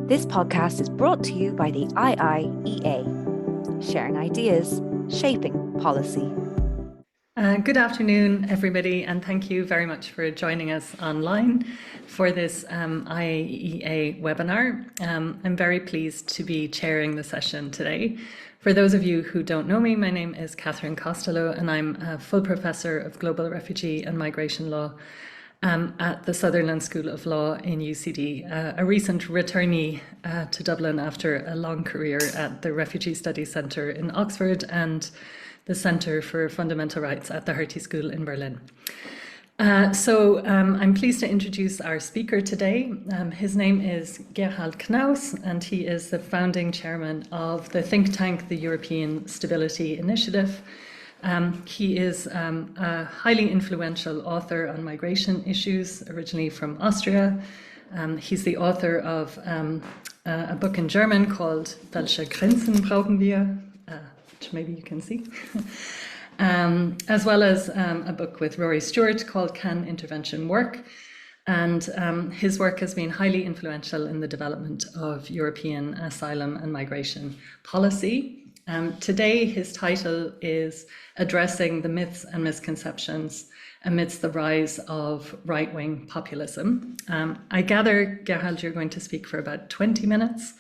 This podcast is brought to you by the IIEA, sharing ideas, shaping policy. Good afternoon, everybody, and thank you very much for joining us online for this IIEA webinar. I'm very pleased to be chairing the session today. For those of you who don't know me, my name is Catherine Costello, and I'm a full professor of global refugee and migration law at the Sutherland School of Law in UCD, a recent returnee to Dublin after a long career at the Refugee Studies Centre in Oxford and the Centre for Fundamental Rights at the Hertie School in Berlin. I'm pleased to introduce our speaker today. His name is Gerald Knaus, and he is the founding chairman of the think tank, the European Stability Initiative. He is a highly influential author on migration issues, originally from Austria. He's the author of a book in German called Welche Grenzen brauchen wir? Which maybe you can see, as well as a book with Rory Stewart called Can Intervention Work? And his work has been highly influential in the development of European asylum and migration policy. Today, his title is Addressing the Myths and Misconceptions Amidst the Rise of Right-Wing Populism. I gather, Gerald, you're going to speak for about 20 minutes.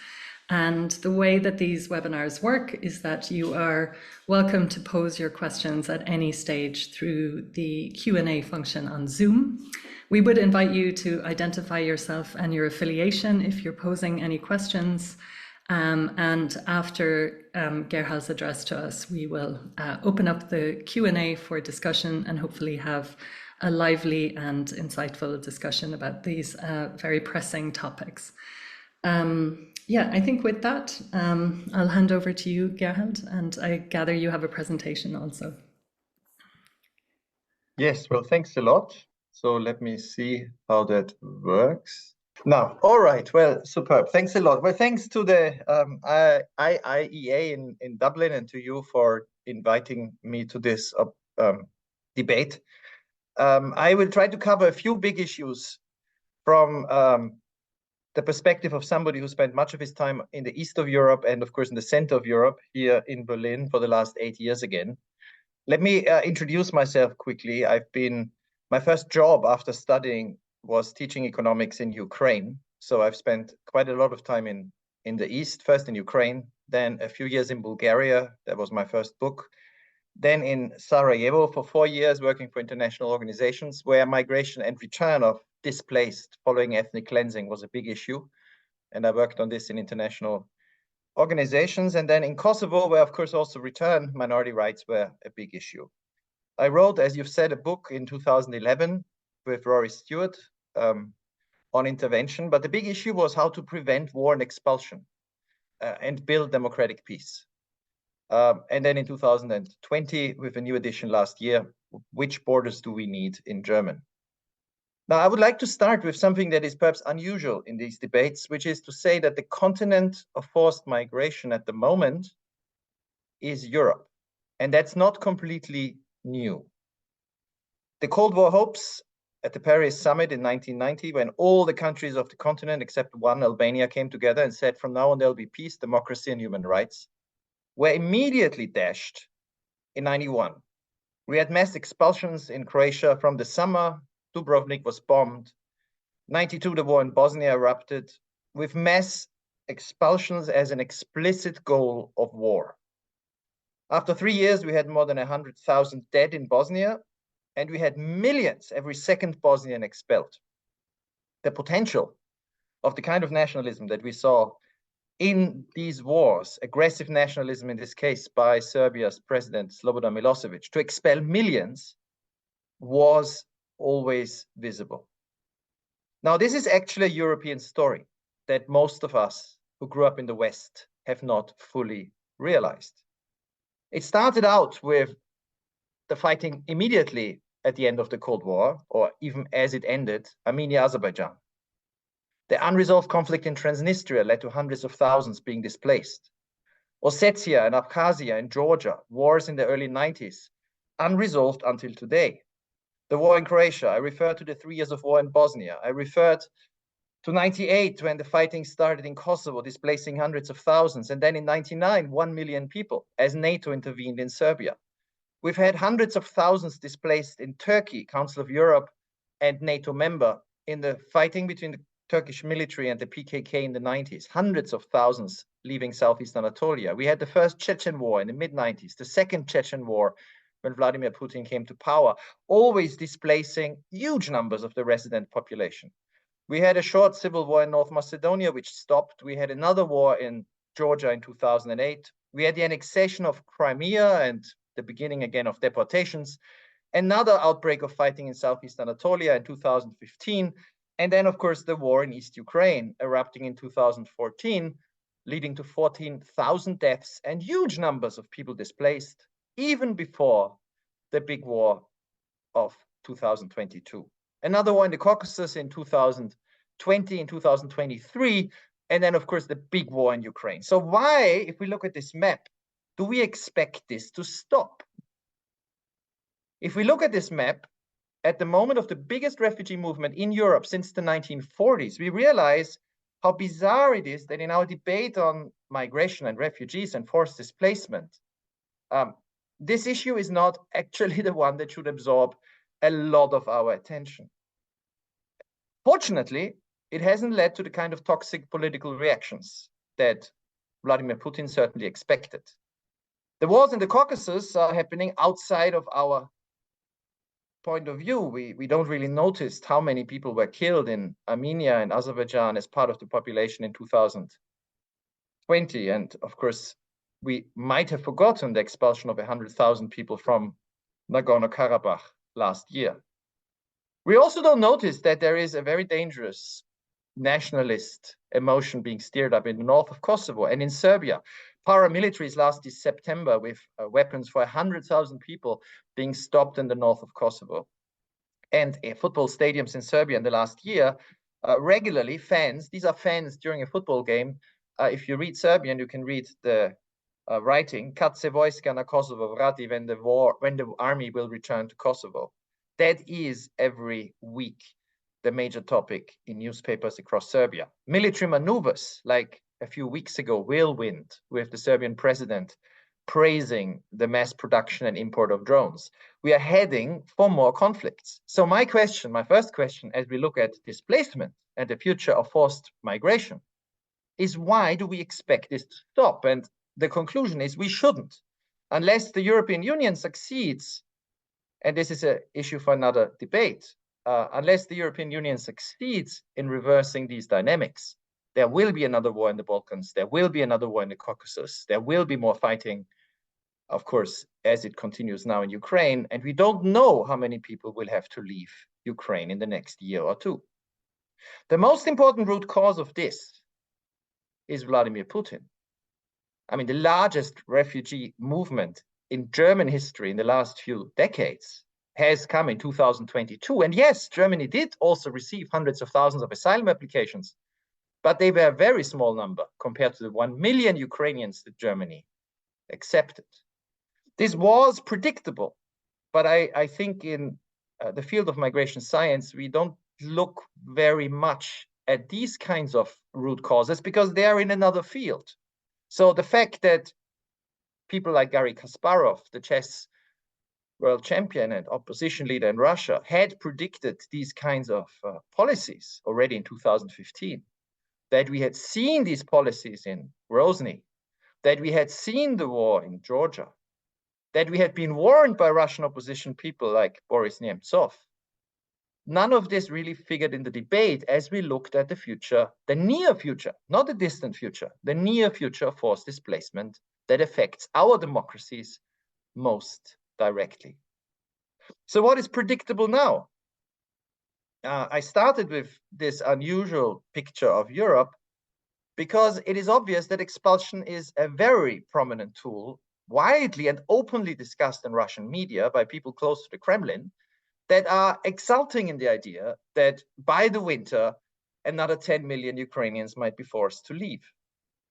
And the way that these webinars work is that you are welcome to pose your questions at any stage through the Q&A function on Zoom. We would invite you to identify yourself and your affiliation if you're posing any questions. And after Gerhard's address to us, we will open up the Q&A for discussion and hopefully have a lively and insightful discussion about these very pressing topics. I think with that, I'll hand over to you, Gerald, and I gather you have a presentation also. Yes, well, thanks a lot. So let me see how that works. Now, all right, well, superb. Thanks a lot. Well, thanks to the IIEA in Dublin and to you for inviting me to this debate. I will try to cover a few big issues from the perspective of somebody who spent much of his time in the east of Europe and, of course, in the center of Europe, here in Berlin for the last 8 years again. Let me introduce myself quickly. My first job after studying was teaching economics in Ukraine. So I've spent quite a lot of time in the east, first in Ukraine, then a few years in Bulgaria. That was my first book. Then in Sarajevo for 4 years, working for international organizations where migration and return of displaced following ethnic cleansing was a big issue. And I worked on this in international organizations. And then in Kosovo, where of course also return minority rights were a big issue. I wrote, as you've said, a book in 2011 with Rory Stewart on intervention. But the big issue was how to prevent war and expulsion and build democratic peace. And then in 2020, with a new edition last year, which borders do we need in German? Now, I would like to start with something that is perhaps unusual in these debates, which is to say that the continent of forced migration at the moment is Europe. And that's not completely new. The Cold War hopes at the Paris summit in 1990, when all the countries of the continent except one, Albania, came together and said, from now on, there'll be peace, democracy, and human rights, were immediately dashed in 91. We had mass expulsions in Croatia from the summer. Dubrovnik was bombed. 92, the war in Bosnia erupted, with mass expulsions as an explicit goal of war. After 3 years, we had more than 100,000 dead in Bosnia, and we had millions, every second Bosnian expelled. The potential of the kind of nationalism that we saw in these wars, aggressive nationalism in this case by Serbia's president Slobodan Milosevic, to expel millions was always visible. Now, this is actually a European story that most of us who grew up in the West have not fully realized. It started out with the fighting immediately at the end of the Cold War, or even as it ended, Armenia, Azerbaijan. The unresolved conflict in Transnistria led to hundreds of thousands being displaced. Ossetia and Abkhazia and Georgia, wars in the early 90s, unresolved until today. The war in Croatia, I referred to the 3 years of war in Bosnia. I referred to 98, when the fighting started in Kosovo, displacing hundreds of thousands. And then in 99, 1 million people as NATO intervened in Serbia. We've had hundreds of thousands displaced in Turkey, Council of Europe and NATO member, in the fighting between the Turkish military and the PKK in the 90s. Hundreds of thousands leaving Southeast Anatolia. We had the first Chechen war in the mid-90s, the second Chechen war when Vladimir Putin came to power, always displacing huge numbers of the resident population. We had a short civil war in North Macedonia, which stopped. We had another war in Georgia in 2008. We had the annexation of Crimea and the beginning again of deportations. Another outbreak of fighting in Southeast Anatolia in 2015. And then, of course, the war in East Ukraine erupting in 2014, leading to 14,000 deaths and huge numbers of people displaced, even before the big war of 2022. Another war in the Caucasus in 2020, in 2023, and then, of course, the big war in Ukraine. So why, if we look at this map, do we expect this to stop? If we look at this map, at the moment of the biggest refugee movement in Europe since the 1940s, we realize how bizarre it is that in our debate on migration and refugees and forced displacement, this issue is not actually the one that should absorb a lot of our attention. Fortunately, it hasn't led to the kind of toxic political reactions that Vladimir Putin certainly expected. The wars in the Caucasus are happening outside of our point of view. We don't really notice how many people were killed in Armenia and Azerbaijan as part of the population in 2020. And of course, we might have forgotten the expulsion of 100,000 people from Nagorno-Karabakh last year. We also don't notice that there is a very dangerous nationalist emotion being stirred up in the north of Kosovo and in Serbia. Paramilitaries last September with weapons for 100,000 people being stopped in the north of Kosovo. And football stadiums in Serbia in the last year, regularly fans, these are fans during a football game. If you read Serbian, you can read the writing, Kad se vojska na Kosovo vrati, when the army will return to Kosovo. That is every week the major topic in newspapers across Serbia. Military maneuvers, like a few weeks ago, whirlwind, with the Serbian president praising the mass production and import of drones. We are heading for more conflicts. So my first question, as we look at displacement and the future of forced migration, is why do we expect this to stop? And the conclusion is we shouldn't, unless the European Union succeeds, and this is an issue for another debate, unless the European Union succeeds in reversing these dynamics. There will be another war in the Balkans. There will be another war in the Caucasus. There will be more fighting, of course, as it continues now in Ukraine. And we don't know how many people will have to leave Ukraine in the next year or two. The most important root cause of this is Vladimir Putin. I mean, the largest refugee movement in German history in the last few decades has come in 2022. And yes, Germany did also receive hundreds of thousands of asylum applications, but they were a very small number compared to the 1 million Ukrainians that Germany accepted. This was predictable, but I think in the field of migration science, we don't look very much at these kinds of root causes because they are in another field. So the fact that people like Garry Kasparov, the chess world champion and opposition leader in Russia, had predicted these kinds of policies already in 2015, that we had seen these policies in Grozny, that we had seen the war in Georgia, that we had been warned by Russian opposition people like Boris Nemtsov. None of this really figured in the debate as we looked at the future, the near future, not the distant future, the near future of forced displacement that affects our democracies most directly. So what is predictable now? I started with this unusual picture of Europe because it is obvious that expulsion is a very prominent tool, widely and openly discussed in Russian media by people close to the Kremlin, that are exulting in the idea that by the winter, another 10 million Ukrainians might be forced to leave.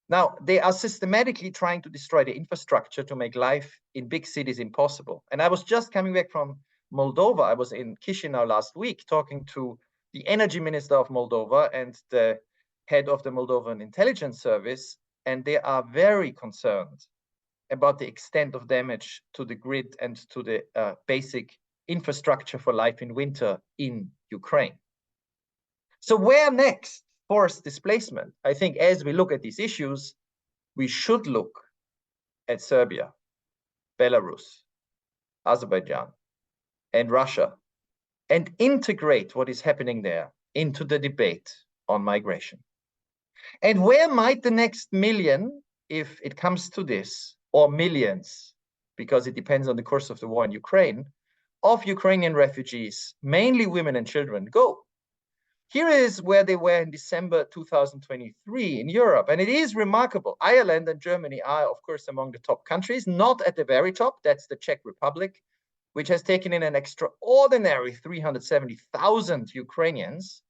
Now, they are systematically trying to destroy the infrastructure to make life in big cities impossible. And I was just coming back from Moldova. I was in Chisinau last week talking to the energy minister of Moldova and the head of the Moldovan intelligence service, and they are very concerned about the extent of damage to the grid and to the basic infrastructure for life in winter in Ukraine. So where next? Forced displacement. I think as we look at these issues, we should look at Serbia, Belarus, Azerbaijan, and Russia, and integrate what is happening there into the debate on migration. And where might the next million, if it comes to this, or millions, because it depends on the course of the war in Ukraine, of Ukrainian refugees, mainly women and children, go? Here is where they were in December 2023 in Europe. And it is remarkable. Ireland and Germany are, of course, among the top countries, not at the very top. That's the Czech Republic, which has taken in an extraordinary 370,000 Ukrainians,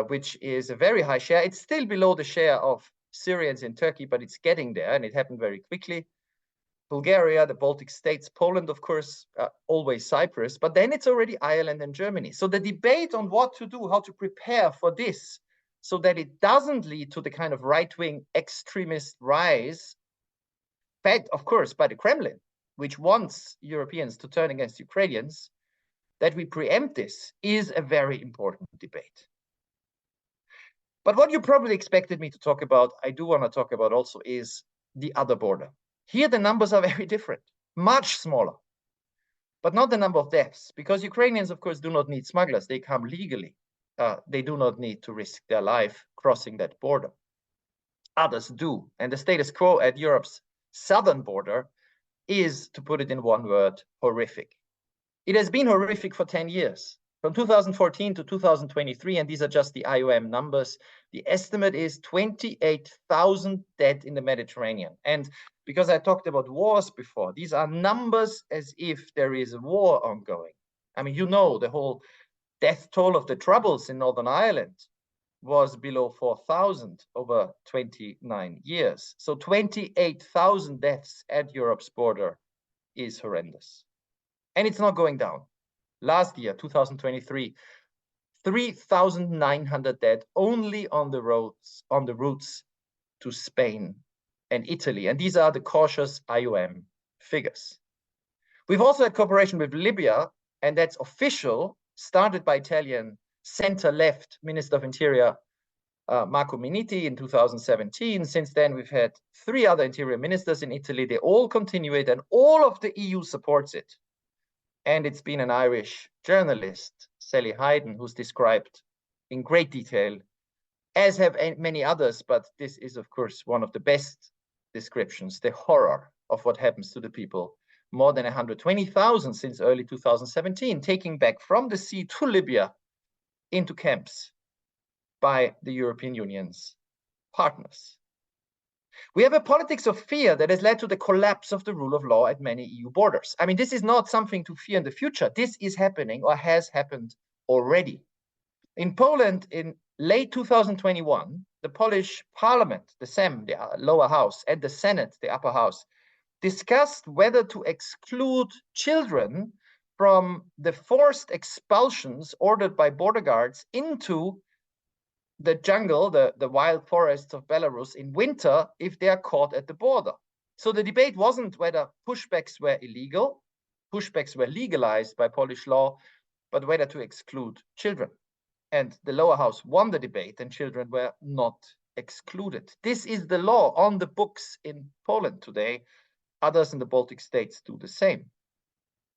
which is a very high share. It's still below the share of Syrians in Turkey, but it's getting there, and it happened very quickly. Bulgaria, the Baltic states, Poland, of course, always Cyprus, but then it's already Ireland and Germany. So the debate on what to do, how to prepare for this, so that it doesn't lead to the kind of right-wing extremist rise, fed, of course, by the Kremlin, which wants Europeans to turn against Ukrainians, that we preempt this is a very important debate. But what you probably expected me to talk about, I do want to talk about also, is the other border. Here, the numbers are very different, much smaller, but not the number of deaths, because Ukrainians, of course, do not need smugglers. They come legally. They do not need to risk their life crossing that border. Others do. And the status quo at Europe's southern border is, to put it in one word, horrific. It has been horrific for 10 years. From 2014 to 2023, and these are just the IOM numbers, the estimate is 28,000 dead in the Mediterranean. And because I talked about wars before, these are numbers as if there is a war ongoing. I mean, you know, the whole death toll of the Troubles in Northern Ireland was below 4,000 over 29 years. So 28,000 deaths at Europe's border is horrendous. And it's not going down. Last year, 2023, 3,900 dead only on the routes to Spain and Italy. And these are the cautious IOM figures. We've also had cooperation with Libya, and that's official, started by Italian center-left Minister of Interior Marco Minniti in 2017. Since then, we've had 3 other interior ministers in Italy. They all continue it, and all of the EU supports it. And it's been an Irish journalist, Sally Hayden, who's described in great detail, as have many others, but this is, of course, one of the best descriptions, the horror of what happens to the people. More than 120,000 since early 2017, taking back from the sea to Libya into camps by the European Union's partners. We have a politics of fear that has led to the collapse of the rule of law at many EU borders. I mean, this is not something to fear in the future. This is happening or has happened already. In Poland, in late 2021, the Polish parliament, the Sejm, the lower house, and the Senate, the upper house, discussed whether to exclude children from the forced expulsions ordered by border guards into the jungle, the wild forests of Belarus in winter, if they are caught at the border. So the debate wasn't whether pushbacks were illegal, pushbacks were legalized by Polish law, but whether to exclude children. And the lower house won the debate, and children were not excluded. This is the law on the books in Poland today. Others in the Baltic states do the same.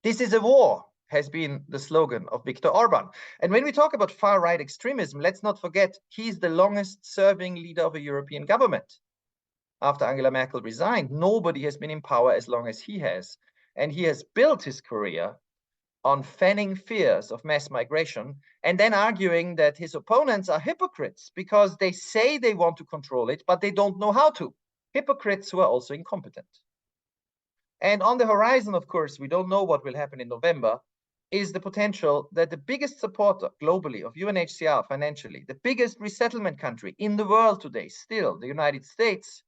This is a war, has been the slogan of Viktor Orban. And when we talk about far-right extremism, let's not forget he's the longest-serving leader of a European government. After Angela Merkel resigned, nobody has been in power as long as he has. And he has built his career on fanning fears of mass migration and then arguing that his opponents are hypocrites because they say they want to control it, but they don't know how to. Hypocrites who are also incompetent. And on the horizon, of course, we don't know what will happen in November, is the potential that the biggest supporter globally of UNHCR financially, the biggest resettlement country in the world today, still the United States,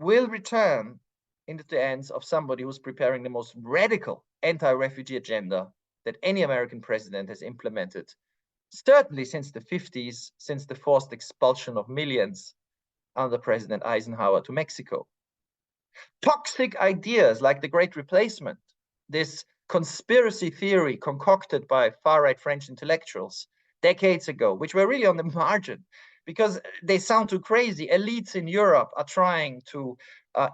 will return into the hands of somebody who's preparing the most radical anti-refugee agenda that any American president has implemented certainly since the 50s, since the forced expulsion of millions under President Eisenhower to Mexico. Toxic ideas like the Great Replacement, this conspiracy theory concocted by far-right French intellectuals decades ago, which were really on the margin because they sound too crazy. Elites in Europe are trying to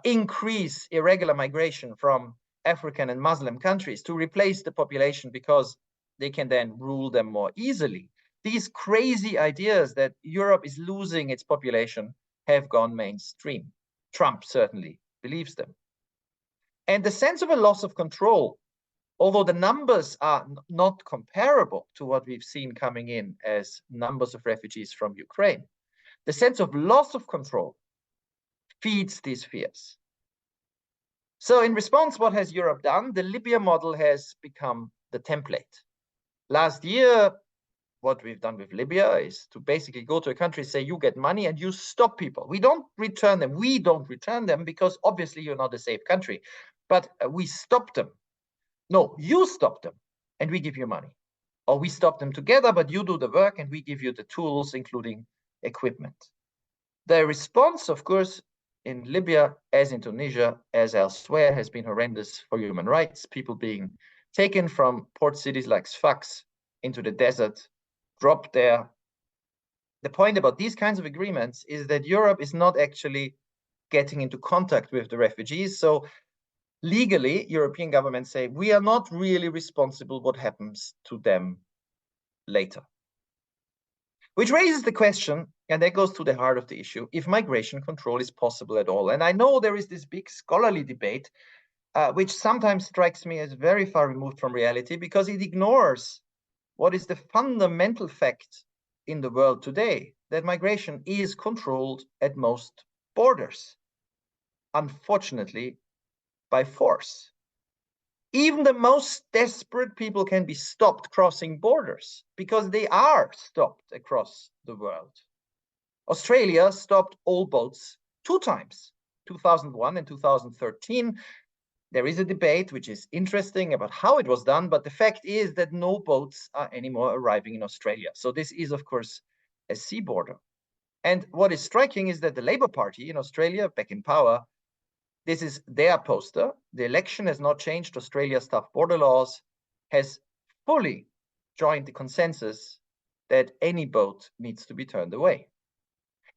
increase irregular migration from African and Muslim countries to replace the population because they can then rule them more easily. These crazy ideas that Europe is losing its population have gone mainstream. Trump certainly believes them. And the sense of a loss of control, although the numbers are not comparable to what we've seen coming in as numbers of refugees from Ukraine, the sense of loss of control feeds these fears. So in response, what has Europe done? The Libya model has become the template. Last year, what we've done with Libya is to basically go to a country, say you get money and you stop people. We don't return them. We don't return them because obviously you're not a safe country, but we stop them. No, you stop them and we give you money. Or we stop them together, but you do the work and we give you the tools, including equipment. The response, of course, in Libya, as in Tunisia, as elsewhere, has been horrendous for human rights. People being taken from port cities like Sfax into the desert, dropped there. The point about these kinds of agreements is that Europe is not actually getting into contact with the refugees. So legally, European governments say, we are not really responsible what happens to them later. Which raises the question, and that goes to the heart of the issue, if migration control is possible at all. And I know there is this big scholarly debate, which sometimes strikes me as very far removed from reality because it ignores what is the fundamental fact in the world today, that migration is controlled at most borders, unfortunately, by force. Even the most desperate people can be stopped crossing borders because they are stopped across the world. Australia stopped all boats 2 times, 2001 and 2013. There is a debate which is interesting about how it was done, but the fact is that no boats are anymore arriving in Australia. So this is, of course, a sea border. And what is striking is that the Labour Party in Australia, back in power, this is their poster. The election has not changed Australia's tough border laws, has fully joined the consensus that any boat needs to be turned away.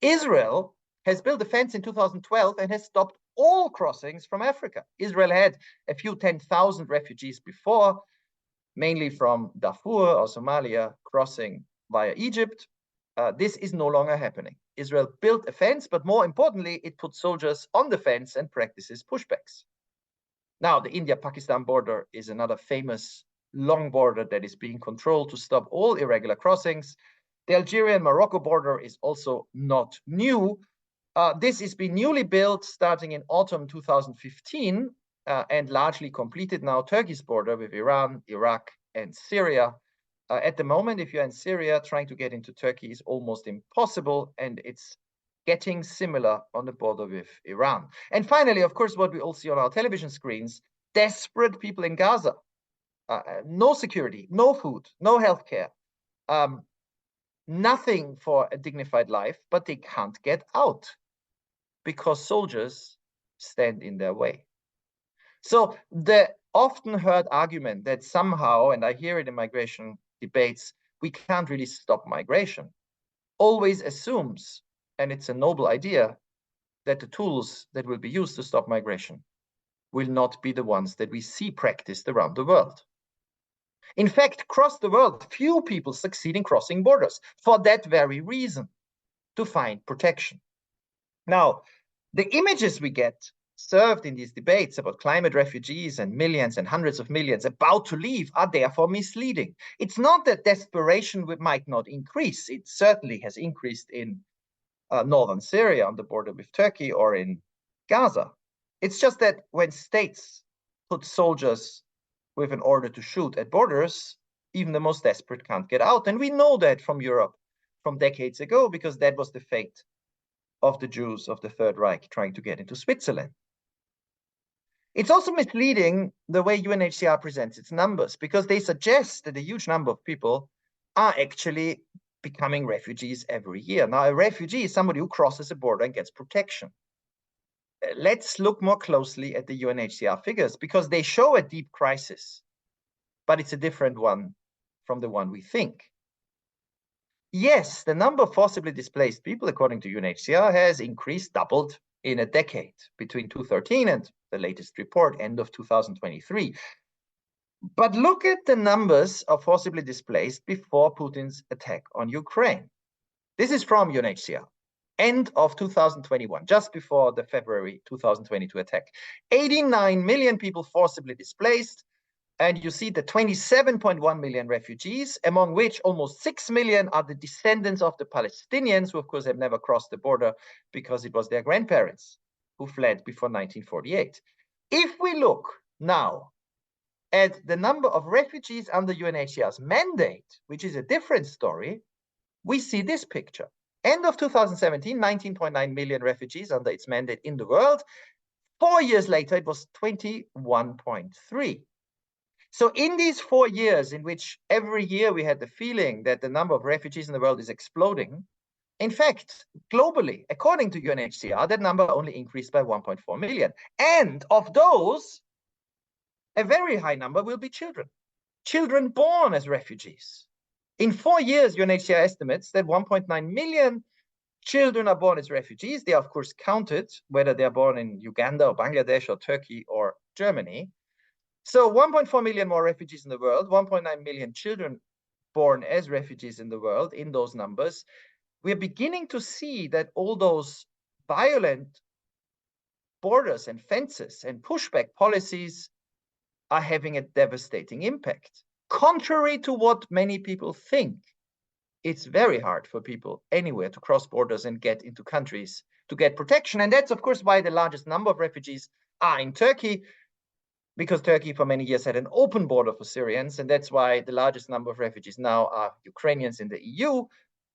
Israel has built a fence in 2012 and has stopped all crossings from Africa. Israel had a few 10,000 refugees before, mainly from Darfur or Somalia, crossing via Egypt. This is no longer happening. Israel built a fence, but more importantly, it put soldiers on the fence and practices pushbacks. Now, the India-Pakistan border is another famous long border that is being controlled to stop all irregular crossings. The Algeria-Morocco border is also not new. This has been newly built starting in autumn 2015 and largely completed now. Turkey's border with Iran, Iraq, and Syria. At the moment, if you're in Syria, trying to get into Turkey is almost impossible, and it's getting similar on the border with Iran. And finally, of course, what we all see on our television screens, desperate people in Gaza. No security, no food, no healthcare, nothing for a dignified life, but they can't get out because soldiers stand in their way. So the often heard argument that somehow, and I hear it in migration debates, we can't really stop migration, always assumes, and it's a noble idea, that the tools that will be used to stop migration will not be the ones that we see practiced around the world. In fact, across the world, few people succeed in crossing borders for that very reason, to find protection. Now, the images we get served in these debates about climate refugees and millions and hundreds of millions about to leave are therefore misleading. It's not that desperation might not increase. It certainly has increased in northern Syria on the border with Turkey or in Gaza. It's just that when states put soldiers with an order to shoot at borders, even the most desperate can't get out. And we know that from Europe from decades ago, because that was the fate of the Jews of the Third Reich trying to get into Switzerland. It's also misleading the way UNHCR presents its numbers, because they suggest that a huge number of people are actually becoming refugees every year. Now, a refugee is somebody who crosses a border and gets protection. Let's look more closely at the UNHCR figures, because they show a deep crisis, but it's a different one from the one we think. Yes, the number of forcibly displaced people, according to UNHCR, has increased, doubled in a decade, between 2013 and the latest report, end of 2023. But look at the numbers of forcibly displaced before Putin's attack on Ukraine. This is from UNHCR, end of 2021, just before the February 2022 attack. 89 million people forcibly displaced, and you see the 27.1 million refugees, among which almost 6 million are the descendants of the Palestinians, who of course have never crossed the border because it was their grandparents who fled before 1948. If we look now at the number of refugees under UNHCR's mandate, which is a different story, we see this picture. End of 2017, 19.9 million refugees under its mandate in the world. 4 years later, it was 21.3. So in these 4 years, in which every year we had the feeling that the number of refugees in the world is exploding, in fact, globally, according to UNHCR, that number only increased by 1.4 million. And of those, a very high number will be children. Children born as refugees. In 4 years, UNHCR estimates that 1.9 million children are born as refugees. They are, of course, counted, whether they are born in Uganda or Bangladesh or Turkey or Germany. So 1.4 million more refugees in the world, 1.9 million children born as refugees in the world. In those numbers, we're beginning to see that all those violent borders and fences and pushback policies are having a devastating impact. Contrary to what many people think, it's very hard for people anywhere to cross borders and get into countries to get protection. And that's, of course, why the largest number of refugees are in Turkey, because Turkey for many years had an open border for Syrians. And that's why the largest number of refugees now are Ukrainians in the EU,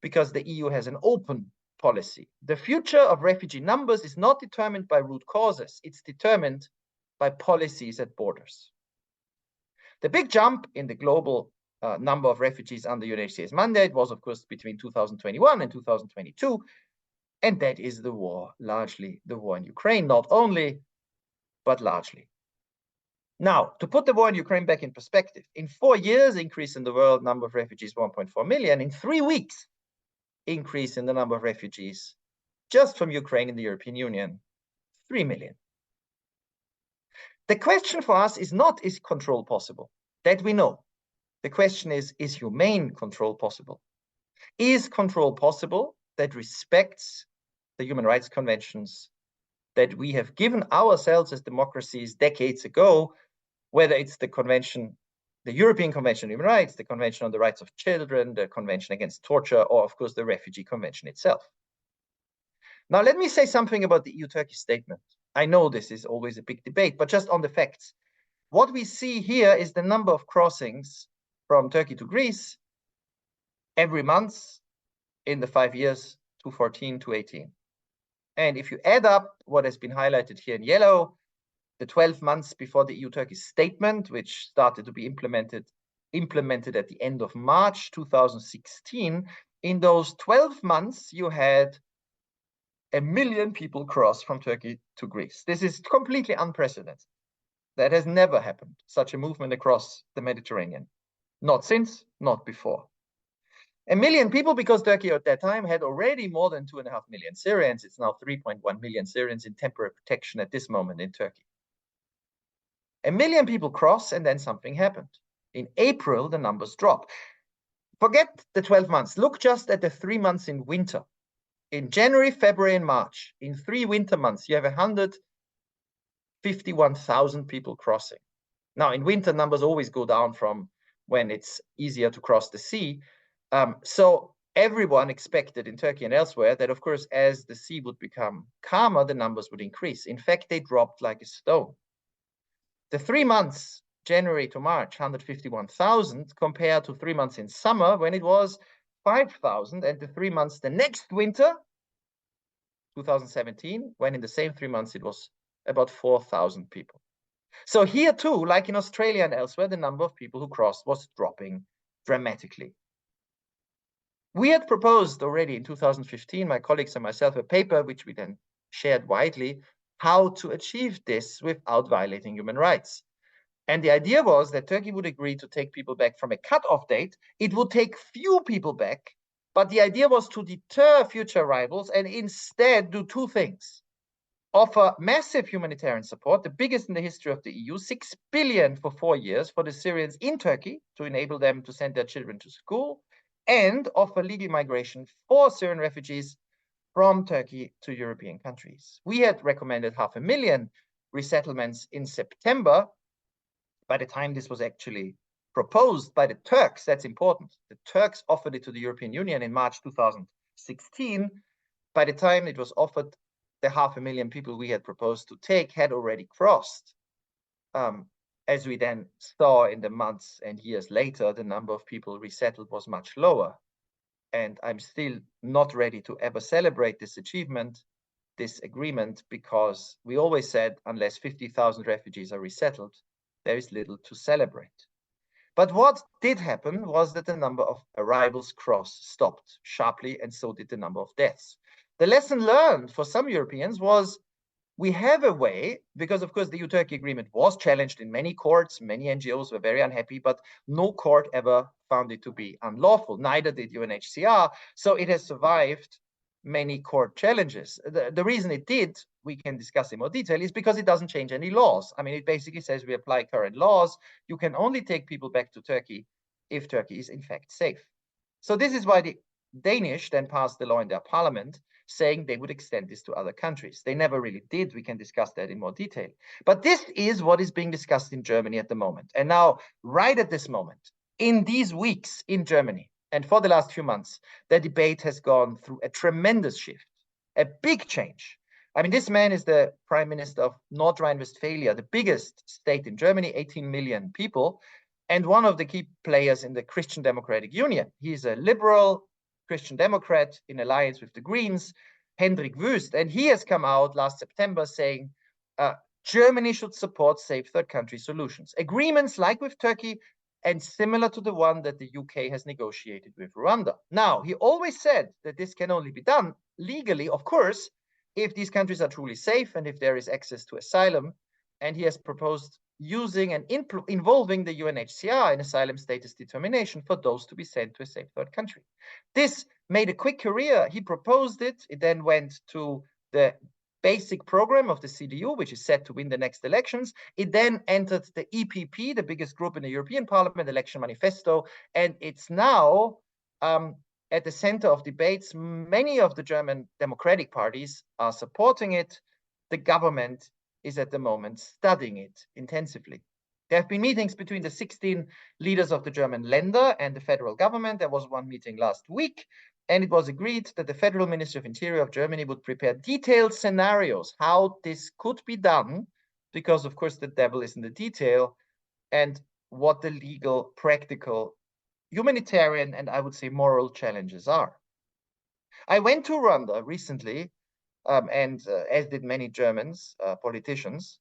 because the EU has an open policy. The future of refugee numbers is not determined by root causes. It's determined by policies at borders. The big jump in the global number of refugees under UNHCR's mandate was, of course, between 2021 and 2022. And that is the war, largely the war in Ukraine, not only, but largely. Now, to put the war in Ukraine back in perspective, in 4 years, increase in the world number of refugees, 1.4 million. In 3 weeks, increase in the number of refugees just from Ukraine in the European Union, 3 million. The question for us is not, is control possible? That we know. The question is humane control possible? Is control possible that respects the human rights conventions that we have given ourselves as democracies decades ago, whether it's the convention, the European Convention on Human Rights, the Convention on the Rights of Children, the Convention Against Torture, or of course the Refugee Convention itself. Now, let me say something about the EU-Turkey statement. I know this is always a big debate, but just on the facts. What we see here is the number of crossings from Turkey to Greece every month in the 5 years, 2014 to 18. And if you add up what has been highlighted here in yellow, the 12 months before the EU-Turkey statement, which started to be implemented at the end of March 2016, in those 12 months, you had 1 million people cross from Turkey to Greece. This is completely unprecedented. That has never happened, such a movement across the Mediterranean. Not since, not before. 1 million people, because Turkey at that time had already more than 2.5 million Syrians. It's now 3.1 million Syrians in temporary protection at this moment in Turkey. 1 million people cross, and then something happened. In April, the numbers drop. Forget the 12 months. Look just at the 3 months in winter. In January, February, and March, in 3 winter months, you have 151,000 people crossing. Now, in winter, numbers always go down from when it's easier to cross the sea. So everyone expected in Turkey and elsewhere that, of course, as the sea would become calmer, the numbers would increase. In fact, they dropped like a stone. The 3 months, January to March, 151,000, compared to 3 months in summer when it was 5,000, and the 3 months the next winter, 2017, when in the same 3 months it was about 4,000 people. So here too, like in Australia and elsewhere, the number of people who crossed was dropping dramatically. We had proposed already in 2015, my colleagues and myself, a paper which we then shared widely, how to achieve this without violating human rights. And the idea was that Turkey would agree to take people back from a cut-off date. It would take few people back, but the idea was to deter future arrivals and instead do two things. Offer massive humanitarian support, the biggest in the history of the EU, 6 billion for 4 years for the Syrians in Turkey to enable them to send their children to school, and offer legal migration for Syrian refugees from Turkey to European countries. We had recommended 500,000 resettlements in September. By the time this was actually proposed by the Turks, that's important. The Turks offered it to the European Union in March 2016. By the time it was offered, the 500,000 people we had proposed to take had already crossed. As we then saw in the months and years later, the number of people resettled was much lower. And I'm still not ready to ever celebrate this achievement, this agreement, because we always said unless 50,000 refugees are resettled, there is little to celebrate. But what did happen was that the number of arrivals stopped sharply, and so did the number of deaths. The lesson learned for some Europeans was we have a way, because of course the EU-Turkey agreement was challenged in many courts, many NGOs were very unhappy, but no court ever found it to be unlawful, neither did UNHCR, so it has survived many court challenges. The reason it did, we can discuss in more detail, is because it doesn't change any laws. I mean, it basically says we apply current laws. You can only take people back to Turkey if Turkey is in fact safe. So this is why the Danish then passed the law in their parliament saying they would extend this to other countries. They never really did. We can discuss that in more detail. But this is what is being discussed in Germany at the moment. And now, right at this moment, in these weeks in Germany, and for the last few months, the debate has gone through a tremendous shift, a big change. I mean, this man is the prime minister of North Rhine-Westphalia, the biggest state in Germany, 18 million people, and one of the key players in the Christian Democratic Union. He's a liberal Christian Democrat in alliance with the Greens, Hendrik Wüst, and he has come out last September saying Germany should support safe third country solutions. Agreements like with Turkey and similar to the one that the UK has negotiated with Rwanda. Now, he always said that this can only be done legally, of course, if these countries are truly safe and if there is access to asylum. And he has proposed using and involving the UNHCR in asylum status determination for those to be sent to a safe third country. This made a quick career. He proposed it. It then went to the basic program of the CDU, which is set to win the next elections. It then entered the EPP, the biggest group in the European Parliament, election manifesto, and it's now at the center of debates. Many of the German democratic parties are supporting it. The government is at the moment studying it intensively. There have been meetings between the 16 leaders of the German Länder and the federal government. There was one meeting last week, and it was agreed that the Federal Ministry of Interior of Germany would prepare detailed scenarios how this could be done, because of course the devil is in the detail, and what the legal, practical, humanitarian, and I would say moral challenges are. I went to Rwanda recently, as did many Germans, politicians,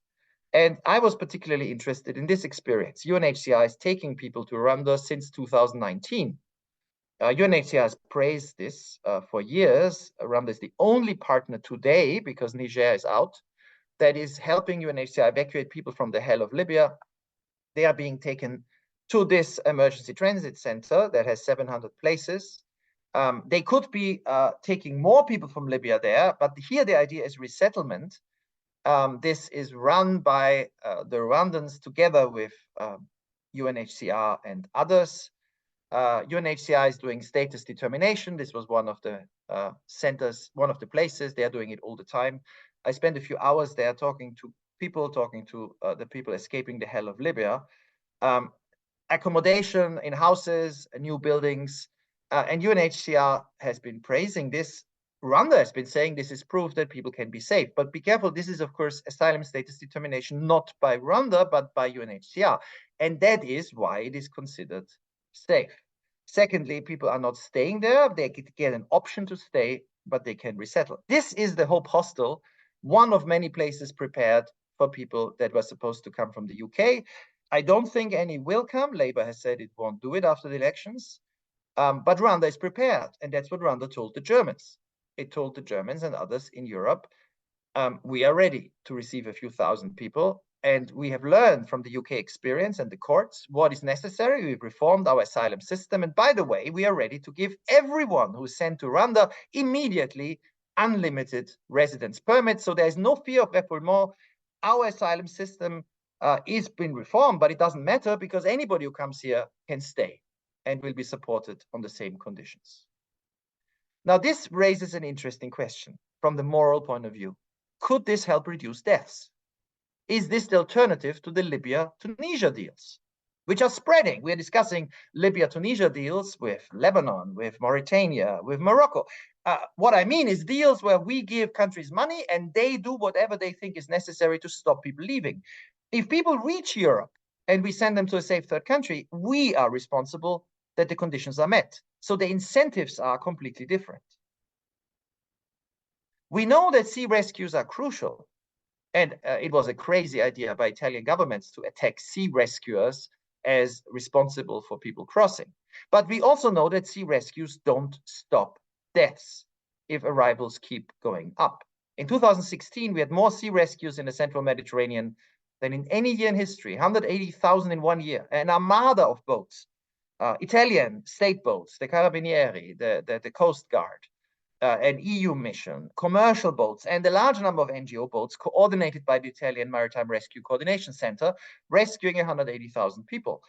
and I was particularly interested in this experience. UNHCR is taking people to Rwanda since 2019. UNHCR has praised this for years. Rwanda is the only partner today, because Niger is out, that is helping UNHCR evacuate people from the hell of Libya. They are being taken to this emergency transit center that has 700 places. They could be taking more people from Libya there, but here the idea is resettlement. This is run by the Rwandans together with UNHCR and others. UNHCR is doing status determination. This was one of the centers, one of the places. They are doing it all the time. I spent a few hours there talking to the people escaping the hell of Libya. Accommodation in houses, new buildings, and UNHCR has been praising this. Rwanda has been saying this is proof that people can be safe. But be careful, this is of course asylum status determination, not by Rwanda, but by UNHCR. And that is why it is considered safe. Secondly, people are not staying there. They get an option to stay, but they can resettle. This is the Hope Hostel, one of many places prepared for people that were supposed to come from the UK. I don't think any will come. Labour has said it won't do it after the elections. But Rwanda is prepared, and that's what Rwanda told the Germans. It told the Germans and others in Europe, we are ready to receive a few thousand people, and we have learned from the UK experience and the courts what is necessary. We've reformed our asylum system, and by the way, we are ready to give everyone who is sent to Rwanda immediately unlimited residence permits, so there's no fear of refoulement. Our asylum system is been reformed, but it doesn't matter because anybody who comes here can stay and will be supported on the same conditions. Now, this raises an interesting question from the moral point of view. Could this help reduce deaths? Is this the alternative to the Libya-Tunisia deals, which are spreading? We are discussing Libya-Tunisia deals with Lebanon, with Mauritania, with Morocco. What I mean is deals where we give countries money and they do whatever they think is necessary to stop people leaving. If people reach Europe and we send them to a safe third country, we are responsible that the conditions are met. So the incentives are completely different. We know that sea rescues are crucial, and it was a crazy idea by Italian governments to attack sea rescuers as responsible for people crossing. But we also know that sea rescues don't stop deaths if arrivals keep going up. In 2016, we had more sea rescues in the central Mediterranean than in any year in history, 180,000 in 1 year, an armada of boats, Italian state boats, the Carabinieri, the Coast Guard, an EU mission, commercial boats, and a large number of NGO boats coordinated by the Italian Maritime Rescue Coordination Center, rescuing 180,000 people.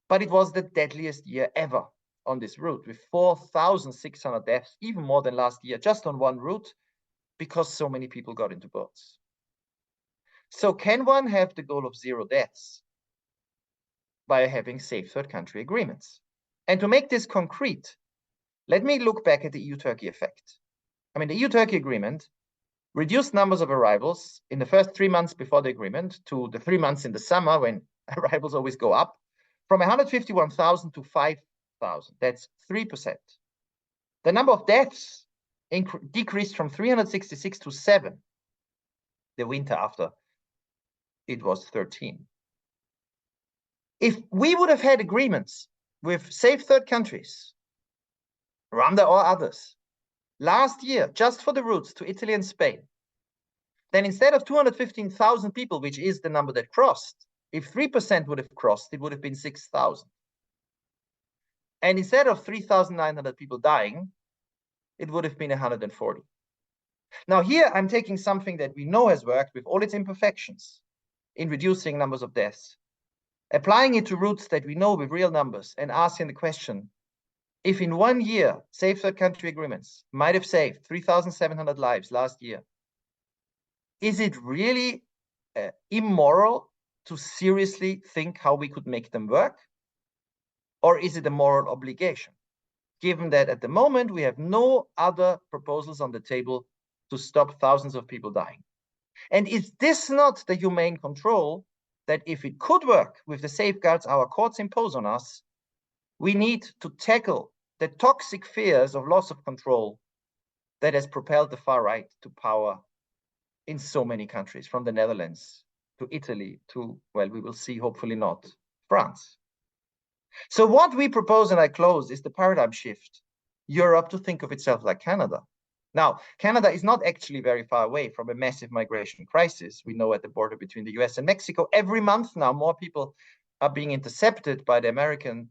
But it was the deadliest year ever on this route, with 4,600 deaths, even more than last year, just on one route, because so many people got into boats. So can one have the goal of 0 deaths by having safe third country agreements? And to make this concrete, let me look back at the EU-Turkey effect. I mean, the EU-Turkey agreement reduced numbers of arrivals in the first 3 months before the agreement to the 3 months in the summer when arrivals always go up, from 151,000 to 5,000. That's 3%. The number of deaths decreased from 366 to 7 the winter after it was 13. If we would have had agreements with safe third countries, Rwanda or others, last year, just for the routes to Italy and Spain, then instead of 215,000 people, which is the number that crossed, if 3% would have crossed, it would have been 6,000. And instead of 3,900 people dying, it would have been 140. Now here I'm taking something that we know has worked with all its imperfections in reducing numbers of deaths, applying it to routes that we know with real numbers, and asking the question, if in 1 year, safe third country agreements might have saved 3,700 lives last year, is it really immoral to seriously think how we could make them work? Or is it a moral obligation, given that at the moment we have no other proposals on the table to stop thousands of people dying? And is this not the humane control that, if it could work with the safeguards our courts impose on us, we need to tackle the toxic fears of loss of control that has propelled the far right to power in so many countries, from the Netherlands to Italy to, well, we will see, hopefully not, France. So what we propose, and I close, is the paradigm shift. Europe to think of itself like Canada. Now, Canada is not actually very far away from a massive migration crisis. We know at the border between the US and Mexico, every month now, more people are being intercepted by the American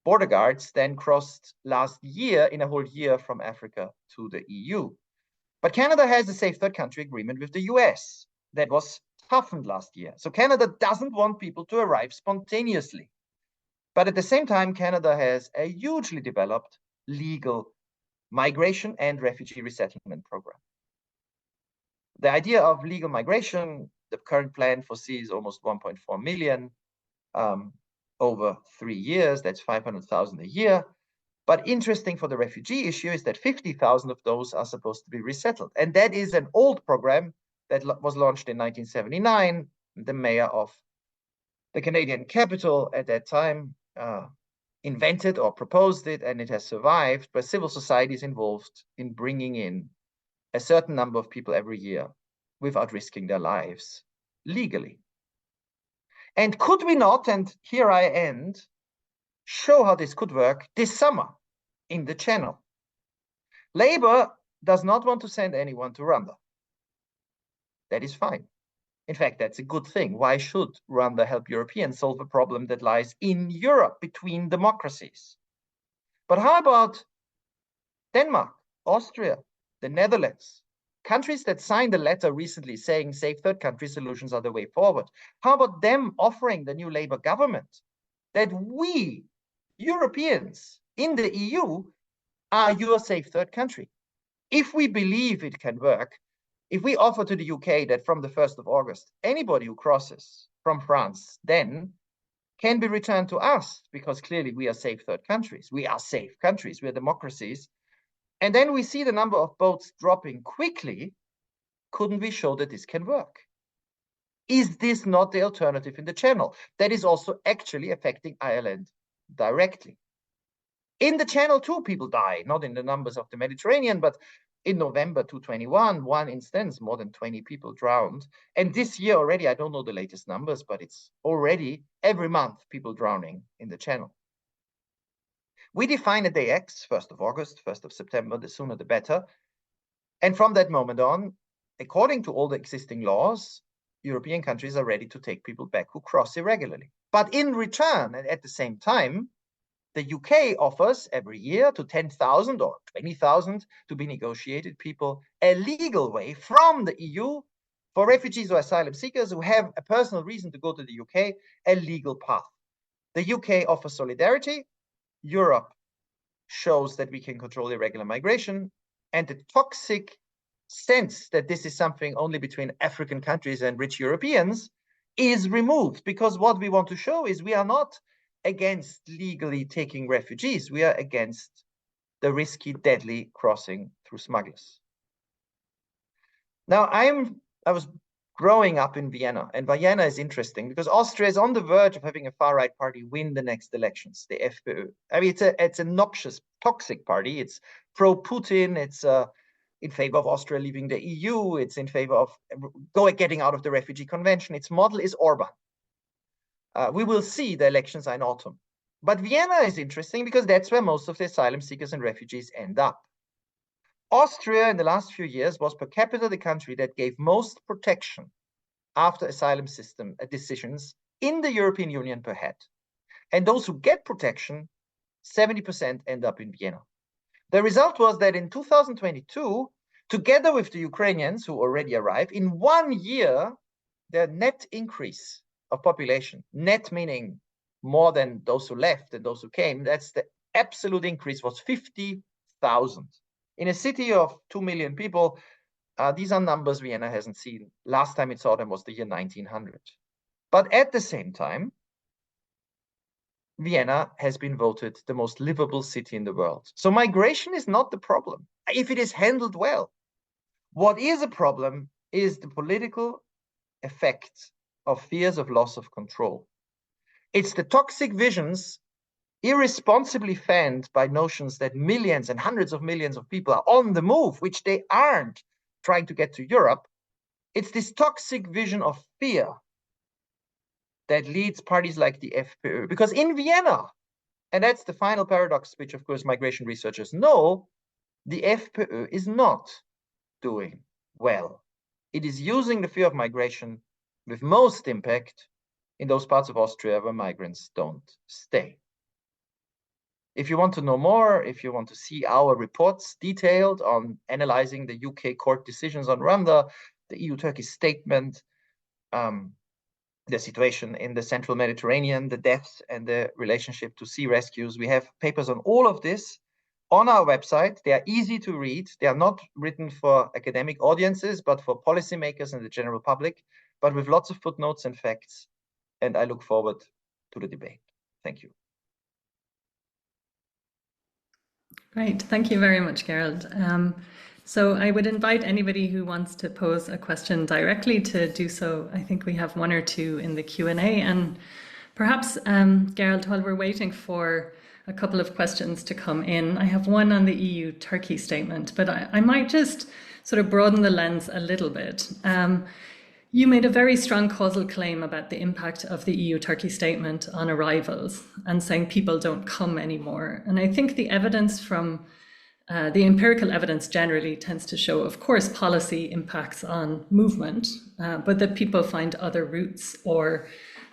border guards than crossed last year in a whole year from Africa to the EU. But Canada has a safe third country agreement with the US that was toughened last year. So Canada doesn't want people to arrive spontaneously. But at the same time, Canada has a hugely developed legal migration and refugee resettlement program. The idea of legal migration, the current plan foresees almost 1.4 million over 3 years. That's 500,000 a year. But interesting for the refugee issue is that 50,000 of those are supposed to be resettled. And that is an old program that was launched in 1979. The mayor of the Canadian capital at that time invented or proposed it, and it has survived, but civil society is involved in bringing in a certain number of people every year without risking their lives legally. And could we not, and here I end, show how this could work this summer? in the Channel. Labour does not want to send anyone to Rwanda. That is fine. In fact, that's a good thing. Why should Rwanda help Europeans solve a problem that lies in Europe between democracies? But how about Denmark, Austria, the Netherlands, countries that signed a letter recently saying safe third country solutions are the way forward? How about them offering the new Labour government that we, Europeans in the EU, are your safe third country? If we believe it can work, if we offer to the UK that from the 1st of August, anybody who crosses from France then can be returned to us, because clearly we are safe third countries. We are safe countries. We are democracies. And then we see the number of boats dropping quickly. Couldn't we show that this can work? Is this not the alternative in the Channel? That is also actually affecting Ireland directly. In the Channel too, people die, not in the numbers of the Mediterranean, but in November 2021, one instance, more than 20 people drowned. And this year already, I don't know the latest numbers, but it's already every month people drowning in the Channel. We define a day X, 1st of August, 1st of September, the sooner the better. And from that moment on, according to all the existing laws, European countries are ready to take people back who cross irregularly. But in return, and at the same time, the UK offers every year to 10,000 or 20,000 to be negotiated people a legal way from the EU for refugees or asylum seekers who have a personal reason to go to the UK, a legal path. The UK offers solidarity. Europe shows that we can control irregular migration, and the toxic sense that this is something only between African countries and rich Europeans is removed, because what we want to show is we are not against legally taking refugees. We are against the risky, deadly crossing through smugglers. Now, I was growing up in Vienna, and Vienna is interesting because Austria is on the verge of having a far-right party win the next elections, the FPÖ. I mean, it's a noxious, toxic party. It's pro-Putin. It's in favor of Austria leaving the EU. It's in favor of getting out of the refugee convention. Its model is Orban. We will see the elections are in autumn. But Vienna is interesting because that's where most of the asylum seekers and refugees end up. Austria in the last few years was per capita the country that gave most protection after asylum system decisions in the European Union per head. And those who get protection, 70% end up in Vienna. The result was that in 2022, together with the Ukrainians who already arrived, in 1 year, their net increase of population, net meaning more than those who left and those who came, that's the absolute increase, was 50,000. In a city of 2 million people, these are numbers Vienna hasn't seen. Last time it saw them was the year 1900. But at the same time, Vienna has been voted the most livable city in the world. So migration is not the problem, if it is handled well. What is a problem is the political effect of fears of loss of control. It's the toxic visions irresponsibly fanned by notions that millions and hundreds of millions of people are on the move, which they aren't trying to get to Europe. It's this toxic vision of fear that leads parties like the FPÖ. Because in Vienna, and that's the final paradox, which of course migration researchers know, the FPÖ is not doing well. It is using the fear of migration with most impact in those parts of Austria where migrants don't stay. If you want to know more, if you want to see our reports detailed on analyzing the UK court decisions on Rwanda, the EU-Turkey statement, the situation in the central Mediterranean, the deaths and the relationship to sea rescues, we have papers on all of this on our website. They are easy to read. They are not written for academic audiences, but for policymakers and the general public, but with lots of footnotes and facts. And I look forward to the debate. Thank you. Great, thank you very much, Gerald. So I would invite anybody who wants to pose a question directly to do so. I think we have one or two in the Q&A, and perhaps, Gerald, while we're waiting for a couple of questions to come in, I have one on the EU-Turkey statement, but I might just sort of broaden the lens a little bit. You made a very strong causal claim about the impact of the EU-Turkey statement on arrivals and saying people don't come anymore. And I think the evidence from the empirical evidence generally tends to show, of course, policy impacts on movement, but that people find other routes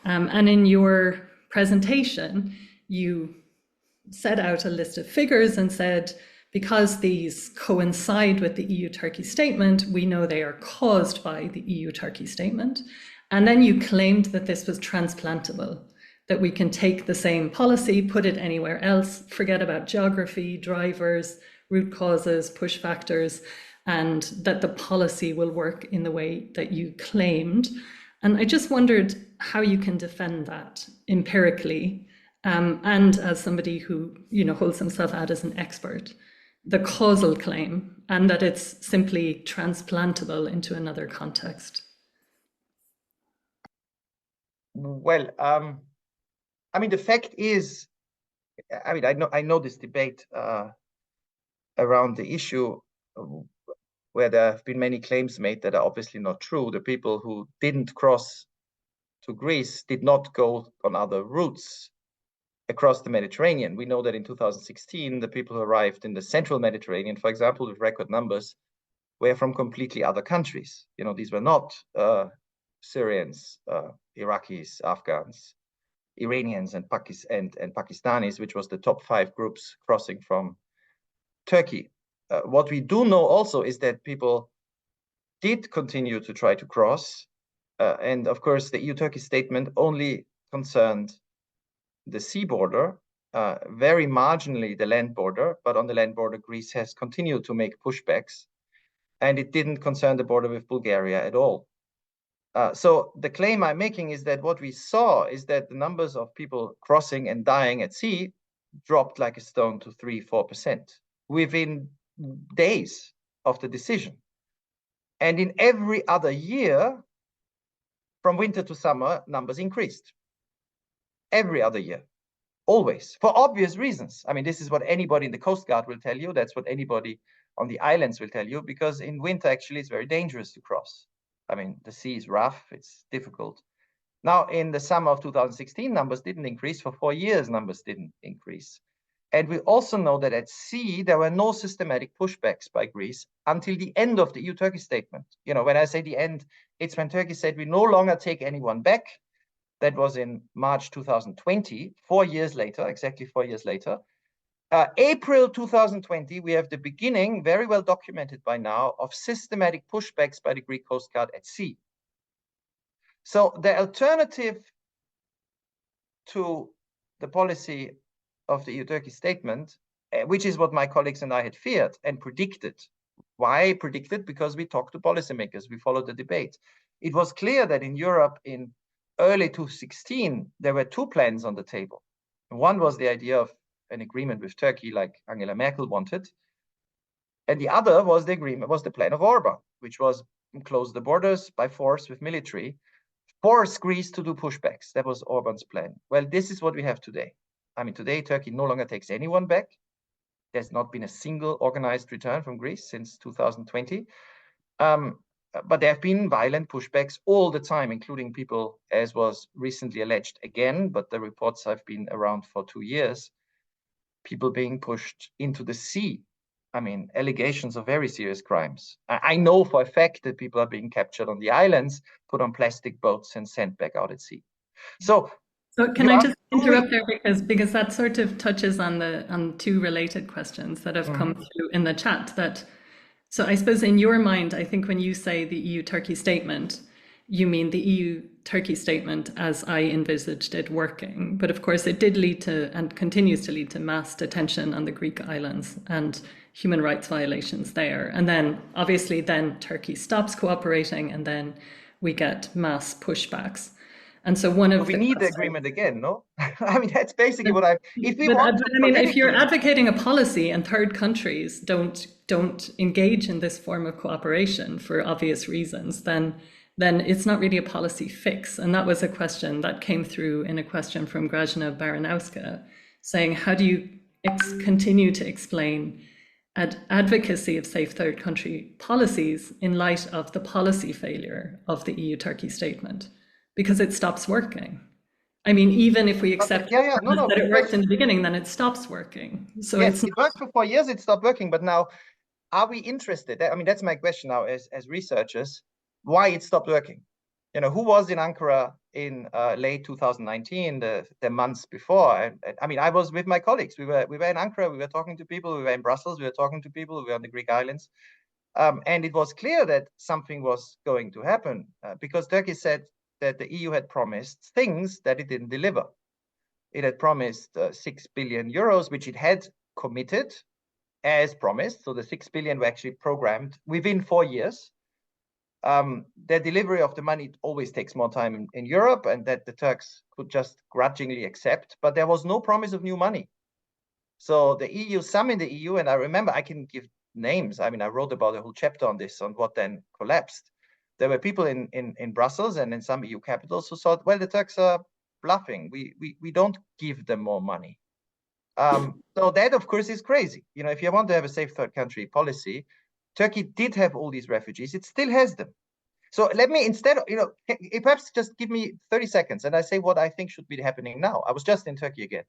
and in your presentation, you set out a list of figures and said, because these coincide with the EU-Turkey statement, we know they are caused by the EU-Turkey statement. And then you claimed that this was transplantable, that we can take the same policy, put it anywhere else, forget about geography, drivers, root causes, push factors, and that the policy will work in the way that you claimed. And I just wondered how you can defend that empirically, and as somebody who holds himself out as an expert, the causal claim, and that it's simply transplantable into another context. Well, I mean, the fact is, I mean, I know this debate around the issue where there have been many claims made that are obviously not true. The people who didn't cross to Greece did not go on other routes across the Mediterranean. We know that in 2016, the people who arrived in the central Mediterranean, for example, with record numbers, were from completely other countries. These were not Syrians, Iraqis, Afghans, Iranians, and Pakistanis, which was the top 5 groups crossing from Turkey. What we do know also is that people did continue to try to cross. And of course, the EU-Turkey statement only concerned the sea border, very marginally the land border, but on the land border, Greece has continued to make pushbacks, and it didn't concern the border with Bulgaria at all. So the claim I'm making is that what we saw is that the numbers of people crossing and dying at sea dropped like a stone to 3-4% within days of the decision. And in every other year, from winter to summer, numbers increased. Every other year, always, for obvious reasons. I mean, this is what anybody in the Coast Guard will tell you. That's what anybody on the islands will tell you, because in winter, actually, it's very dangerous to cross. I mean, the sea is rough, it's difficult. Now, in the summer of 2016, numbers didn't increase. For 4 years, numbers didn't increase. And we also know that at sea, there were no systematic pushbacks by Greece until the end of the EU-Turkey statement. When I say the end, it's when Turkey said we no longer take anyone back. That was in March 2020, 4 years later, exactly 4 years later. April 2020, we have the beginning, very well documented by now, of systematic pushbacks by the Greek Coast Guard at sea. So the alternative to the policy of the EU-Turkey statement, which is what my colleagues and I had feared and predicted. Why predicted? Because we talked to policymakers, we followed the debate. It was clear that in Europe in early 2016, there were 2 plans on the table. One was the idea of an agreement with Turkey, like Angela Merkel wanted. And the other was the plan of Orban, which was close the borders by force with military, force Greece to do pushbacks. That was Orban's plan. Well, this is what we have today. I mean, today, Turkey no longer takes anyone back. There's not been a single organized return from Greece since 2020. But there have been violent pushbacks all the time, including people, as was recently alleged again, but the reports have been around for 2 years, people being pushed into the sea. I mean, allegations of very serious crimes. I know for a fact that people are being captured on the islands, put on plastic boats and sent back out at sea. So can I just interrupt there, because that sort of touches on 2 related questions that have come through in the chat. So I suppose in your mind, I think when you say the EU-Turkey statement, you mean the EU-Turkey statement as I envisaged it working. But of course, it did lead to, and continues to lead to, mass detention on the Greek islands and human rights violations there. And then obviously Turkey stops cooperating, and then we get mass pushbacks. And so we need the agreement again, no? I mean, that's basically what if you're advocating a policy and third countries don't engage in this form of cooperation for obvious reasons, then it's not really a policy fix. And that was a question that came through in a question from Grażyna Baranowska, saying, how do you continue to explain advocacy of safe third country policies in light of the policy failure of the EU-Turkey statement, because it stops working. I mean, even if we accept that it worked in the beginning, then it stops working. So yes, it worked for 4 years, it stopped working. But now, are we interested? I mean, that's my question now as researchers, why it stopped working. You know, who was in Ankara in late 2019, the months before? I mean, I was with my colleagues. We were in Ankara. We were talking to people. We were in Brussels. We were talking to people. We were on the Greek islands, and it was clear that something was going to happen because Turkey said that the EU had promised things that it didn't deliver. It had promised 6 billion euros, which it had committed as promised. So the 6 billion were actually programmed within 4 years. The delivery of the money always takes more time in Europe, and that the Turks could just grudgingly accept, but there was no promise of new money. So the EU, some in the EU, and I remember I can give names. I mean, I wrote about a whole chapter on this, on what then collapsed. There were people in Brussels and in some EU capitals who thought, well, the Turks are bluffing. We don't give them more money. So that, of course, is crazy. You know, if you want to have a safe third country policy, Turkey did have all these refugees. It still has them. So let me, instead of, you know, perhaps just give me 30 seconds and I say what I think should be happening now. I was just in Turkey again.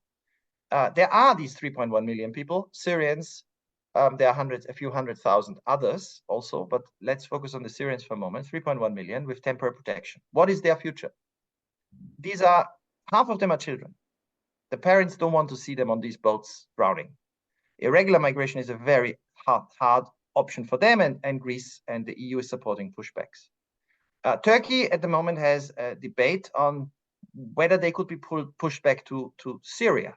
There are these 3.1 million people, Syrians. There are a few 100,000 others also, but let's focus on the Syrians for a moment. 3.1 million with temporary protection. What is their future? These are, half of them are children. The parents don't want to see them on these boats drowning. Irregular migration is a very hard option for them, and Greece and the EU is supporting pushbacks. Turkey at the moment has a debate on whether they could be pushed back to Syria,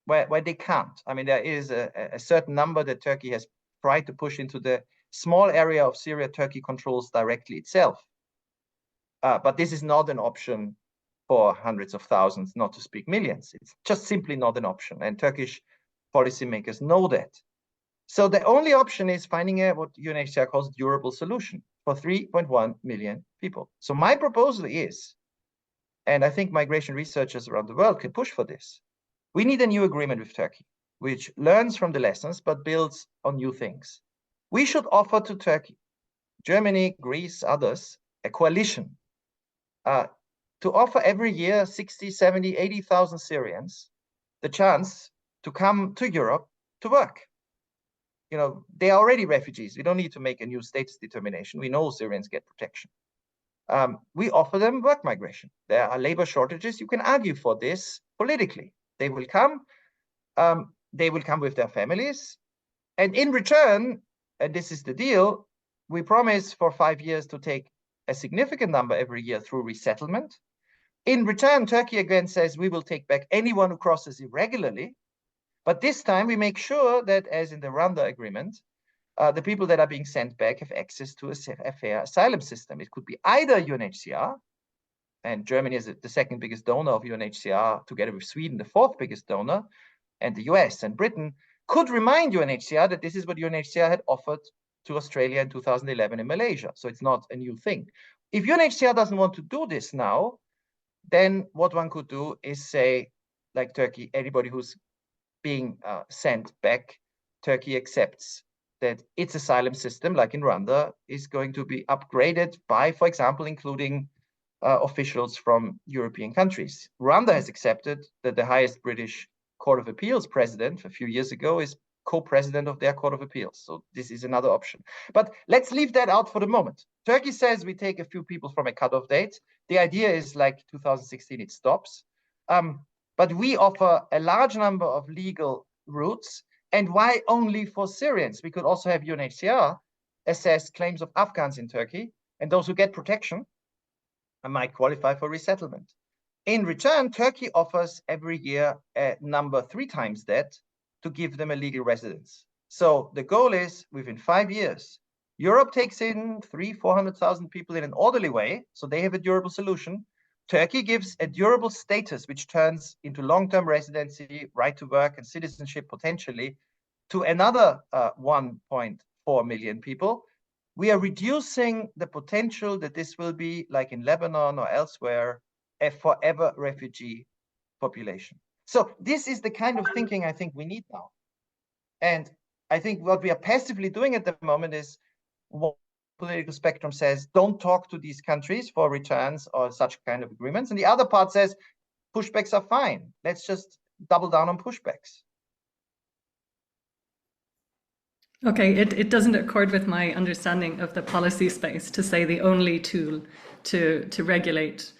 where they can't. I mean, there is a certain number that Turkey has tried to push into the small area of Syria Turkey controls directly itself. But this is not an option for hundreds of thousands, not to speak millions. It's just simply not an option. And Turkish policymakers know that. So the only option is finding what UNHCR calls durable solution for 3.1 million people. So my proposal is, and I think migration researchers around the world can push for this, we need a new agreement with Turkey, which learns from the lessons, but builds on new things. We should offer to Turkey, Germany, Greece, others, a coalition to offer every year 60, 70, 80,000 Syrians the chance to come to Europe to work. You know, they are already refugees. We don't need to make a new status determination. We know Syrians get protection. We offer them work migration. There are labor shortages. You can argue for this politically. They will come. They will come with their families. And in return, and this is the deal, we promise for 5 years to take a significant number every year through resettlement. In return, Turkey again says we will take back anyone who crosses irregularly. But this time we make sure that, as in the Rwanda agreement, the people that are being sent back have access to a fair asylum system. It could be either UNHCR, and Germany is the second biggest donor of UNHCR, together with Sweden, the fourth biggest donor, and the US and Britain could remind UNHCR that this is what UNHCR had offered to Australia in 2011 in Malaysia. So it's not a new thing. If UNHCR doesn't want to do this now, then what one could do is say, like Turkey, anybody who's being sent back, Turkey accepts that its asylum system, like in Rwanda, is going to be upgraded by, for example, including officials from European countries. Rwanda has accepted that the highest British Court of Appeals president a few years ago is co-president of their Court of Appeals. So this is another option. But let's leave that out for the moment. Turkey says we take a few people from a cutoff date. The idea is like 2016, it stops. But we offer a large number of legal routes. And why only for Syrians? We could also have UNHCR assess claims of Afghans in Turkey, and those who get protection might qualify for resettlement. In return, Turkey offers every year a number 3 times that to give them a legal residence. So the goal is within 5 years, Europe takes in 300,000-400,000 people in an orderly way, so they have a durable solution. Turkey gives a durable status, which turns into long-term residency, right to work, and citizenship potentially to another 1.4 million people. We are reducing the potential that this will be, like in Lebanon or elsewhere, a forever refugee population. So this is the kind of thinking I think we need now. And I think what we are passively doing at the moment is one political spectrum says, don't talk to these countries for returns or such kind of agreements. And the other part says, pushbacks are fine. Let's just double down on pushbacks. Okay, it doesn't accord with my understanding of the policy space to say the only tool to regulate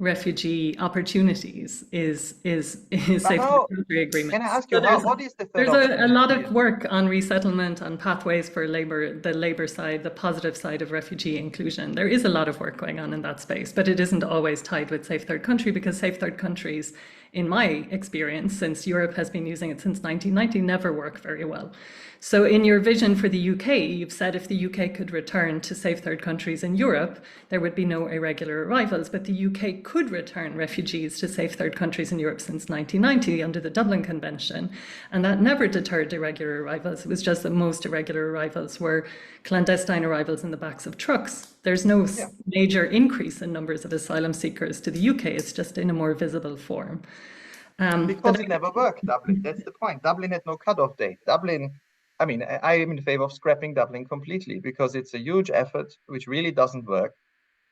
refugee opportunities is safe third country agreements. Can I ask you, what is the third There's option? a lot of work on resettlement, on pathways for labor, the labor side, the positive side of refugee inclusion. There is a lot of work going on in that space, but it isn't always tied with safe third country, because safe third countries, in my experience, since Europe has been using it since 1990, never work very well. So in your vision for the UK, you've said if the UK could return to safe third countries in Europe, there would be no irregular arrivals, but the UK could return refugees to safe third countries in Europe since 1990 under the Dublin Convention, and that never deterred irregular arrivals. It was just that most irregular arrivals were clandestine arrivals in the backs of trucks. There's no major increase in numbers of asylum seekers to the UK, it's just in a more visible form. Because it never worked, Dublin. That's the point. Dublin had no cutoff date. Dublin, I mean, I am in favor of scrapping Dublin completely because it's a huge effort which really doesn't work.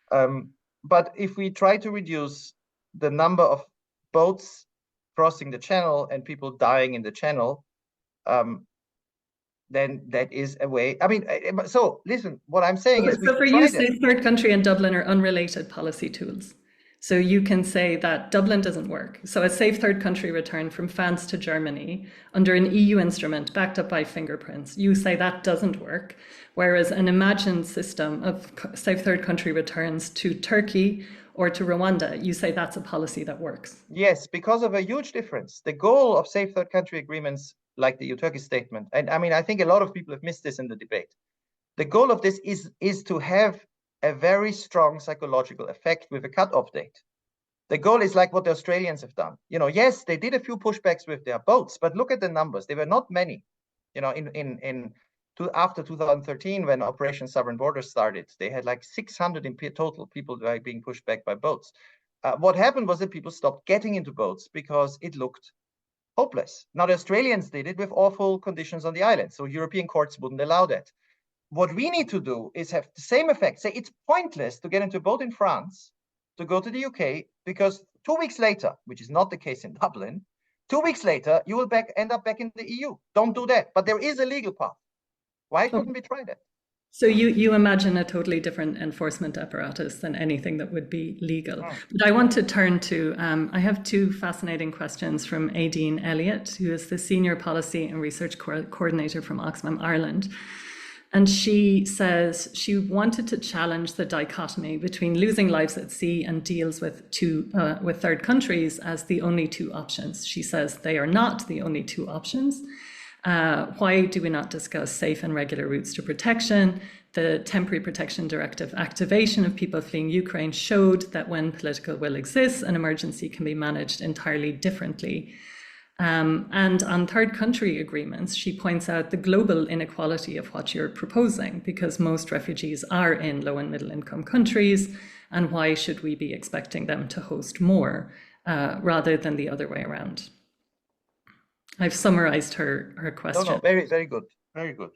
But if we try to reduce the number of boats crossing the channel and people dying in the channel, then that is a way. I mean, so listen, what I'm saying is, so for you, safe third country and Dublin are unrelated policy tools. So you can say that Dublin doesn't work. So a safe third country return from France to Germany under an EU instrument backed up by fingerprints, you say that doesn't work. Whereas an imagined system of safe third country returns to Turkey or to Rwanda, you say that's a policy that works. Yes, because of a huge difference. The goal of safe third country agreements, like the EU-Turkey statement, and I mean, I think a lot of people have missed this in the debate. The goal of this is to have a very strong psychological effect with a cutoff date. The goal is like what the Australians have done. You know, yes, they did a few pushbacks with their boats, but look at the numbers. They were not many. You know, after 2013, when Operation Sovereign Borders started, they had like 600 in total people being pushed back by boats. What happened was that people stopped getting into boats because it looked hopeless. Now, the Australians did it with awful conditions on the island, so European courts wouldn't allow that. What we need to do is have the same effect. Say it's pointless to get into a boat in France to go to the UK because 2 weeks later, which is not the case in Dublin, 2 weeks later, you will end up back in the EU. Don't do that. But there is a legal path. Why couldn't we try that? So you imagine a totally different enforcement apparatus than anything that would be legal. But I want to turn to, I have two fascinating questions from Aideen Elliott, who is the Senior Policy and Research Coordinator from Oxfam Ireland. And she says she wanted to challenge the dichotomy between losing lives at sea and deals with third countries as the only two options. She says they are not the only two options. Why do we not discuss safe and regular routes to protection? The Temporary Protection Directive activation of people fleeing Ukraine showed that when political will exists, an emergency can be managed entirely differently. And on third country agreements, she points out the global inequality of what you're proposing, because most refugees are in low and middle income countries, and why should we be expecting them to host more rather than the other way around? I've summarized her question. No, very, very good. Very good.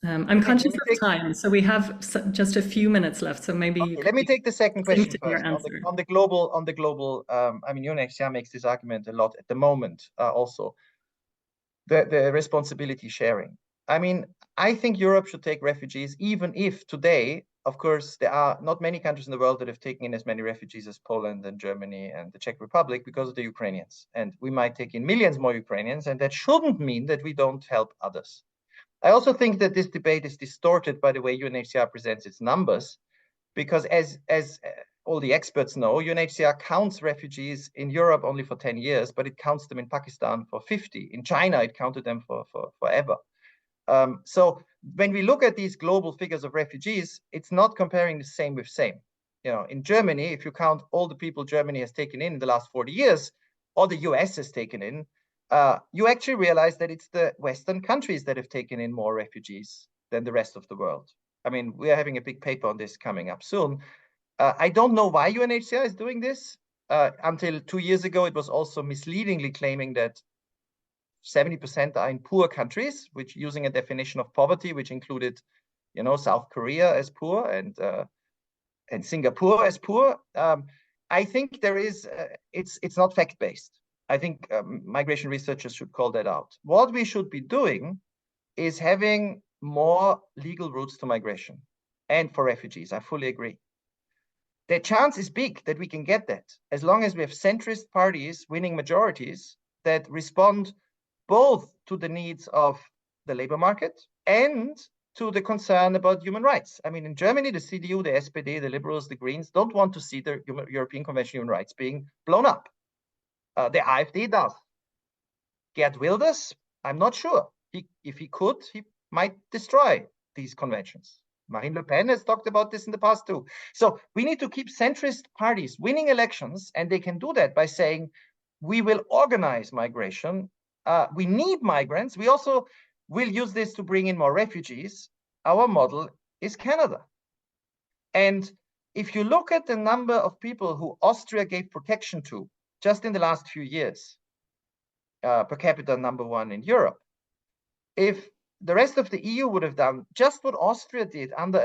I'm conscious of time, so we have just a few minutes left. So maybe let me take the second question first. On the global. I mean, UNHCR makes this argument a lot at the moment. Also, the responsibility sharing. I mean, I think Europe should take refugees, even if today, of course, there are not many countries in the world that have taken in as many refugees as Poland and Germany and the Czech Republic because of the Ukrainians. And we might take in millions more Ukrainians, and that shouldn't mean that we don't help others. I also think that this debate is distorted by the way UNHCR presents its numbers, because as all the experts know, UNHCR counts refugees in Europe only for 10 years, but it counts them in Pakistan for 50. In China, it counted them for forever. So when we look at these global figures of refugees, it's not comparing the same with same. You know, in Germany, if you count all the people Germany has taken in the last 40 years, or the US has taken in, you actually realize that it's the Western countries that have taken in more refugees than the rest of the world. I mean, we are having a big paper on this coming up soon. I don't know why UNHCR is doing this. Until 2 years ago, it was also misleadingly claiming that 70% are in poor countries, which using a definition of poverty, which included, you know, South Korea as poor and Singapore as poor. I think there is, it's not fact-based. I think migration researchers should call that out. What we should be doing is having more legal routes to migration and for refugees. I fully agree. The chance is big that we can get that as long as we have centrist parties winning majorities that respond both to the needs of the labor market and to the concern about human rights. I mean, in Germany, the CDU, the SPD, the Liberals, the Greens don't want to see the European Convention on Human Rights being blown up. The AfD does. Geert Wilders, I'm not sure. If he could, he might destroy these conventions. Marine Le Pen has talked about this in the past too. So we need to keep centrist parties winning elections, and they can do that by saying, we will organize migration. We need migrants. We also will use this to bring in more refugees. Our model is Canada. And if you look at the number of people who Austria gave protection to just in the last few years, per capita #1 in Europe, if the rest of the EU would have done just what Austria did under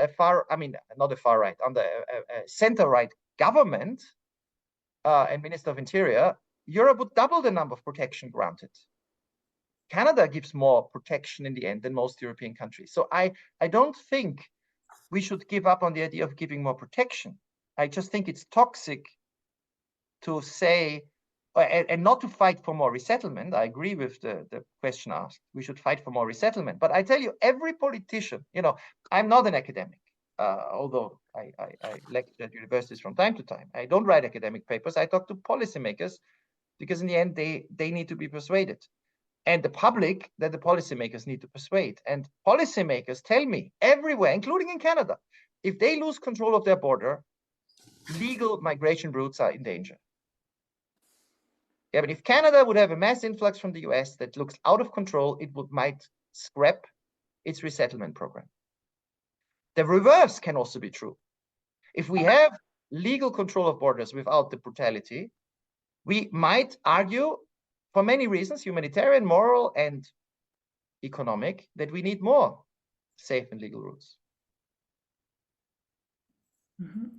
under a center-right government and Minister of Interior, Europe would double the number of protection granted. Canada gives more protection in the end than most European countries. So I don't think we should give up on the idea of giving more protection. I just think it's toxic to say, and not to fight for more resettlement. I agree with the question asked. We should fight for more resettlement. But I tell you, every politician, you know, I'm not an academic, although I lecture at universities from time to time. I don't write academic papers. I talk to policymakers because in the end, they need to be persuaded. And the public that the policymakers need to persuade. And policymakers tell me everywhere, including in Canada, if they lose control of their border, legal migration routes are in danger. Yeah, but if Canada would have a mass influx from the US that looks out of control, it might scrap its resettlement program. The reverse can also be true. If we have legal control of borders without the brutality, we might argue for many reasons, humanitarian, moral, and economic, that we need more safe and legal routes.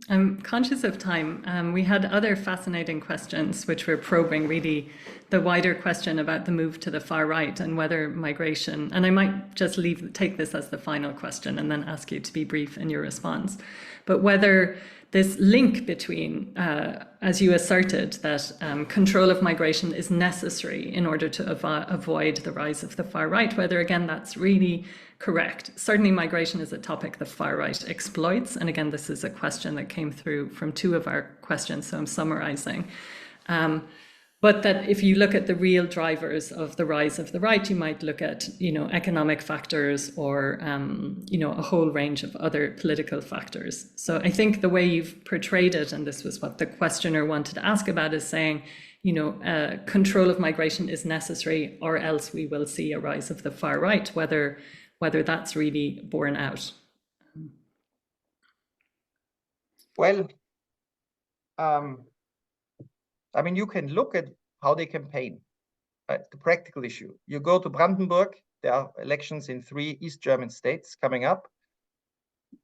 I'm conscious of time. We had other fascinating questions which were probing really the wider question about the move to the far right and whether migration, and I might just take this as the final question and then ask you to be brief in your response, but whether this link between, as you asserted, that control of migration is necessary in order to avoid the rise of the far right, whether again that's really correct. Certainly migration is a topic the far right exploits. And again, this is a question that came through from two of our questions, so I'm summarizing. But that if you look at the real drivers of the rise of the right, you might look at, you know, economic factors or, you know, a whole range of other political factors. So I think the way you've portrayed it, and this was what the questioner wanted to ask about, is saying, you know, control of migration is necessary, or else we will see a rise of the far right, whether that's really borne out. Well, I mean, you can look at how they campaign, the practical issue. You go to Brandenburg, there are elections in 3 East German states coming up.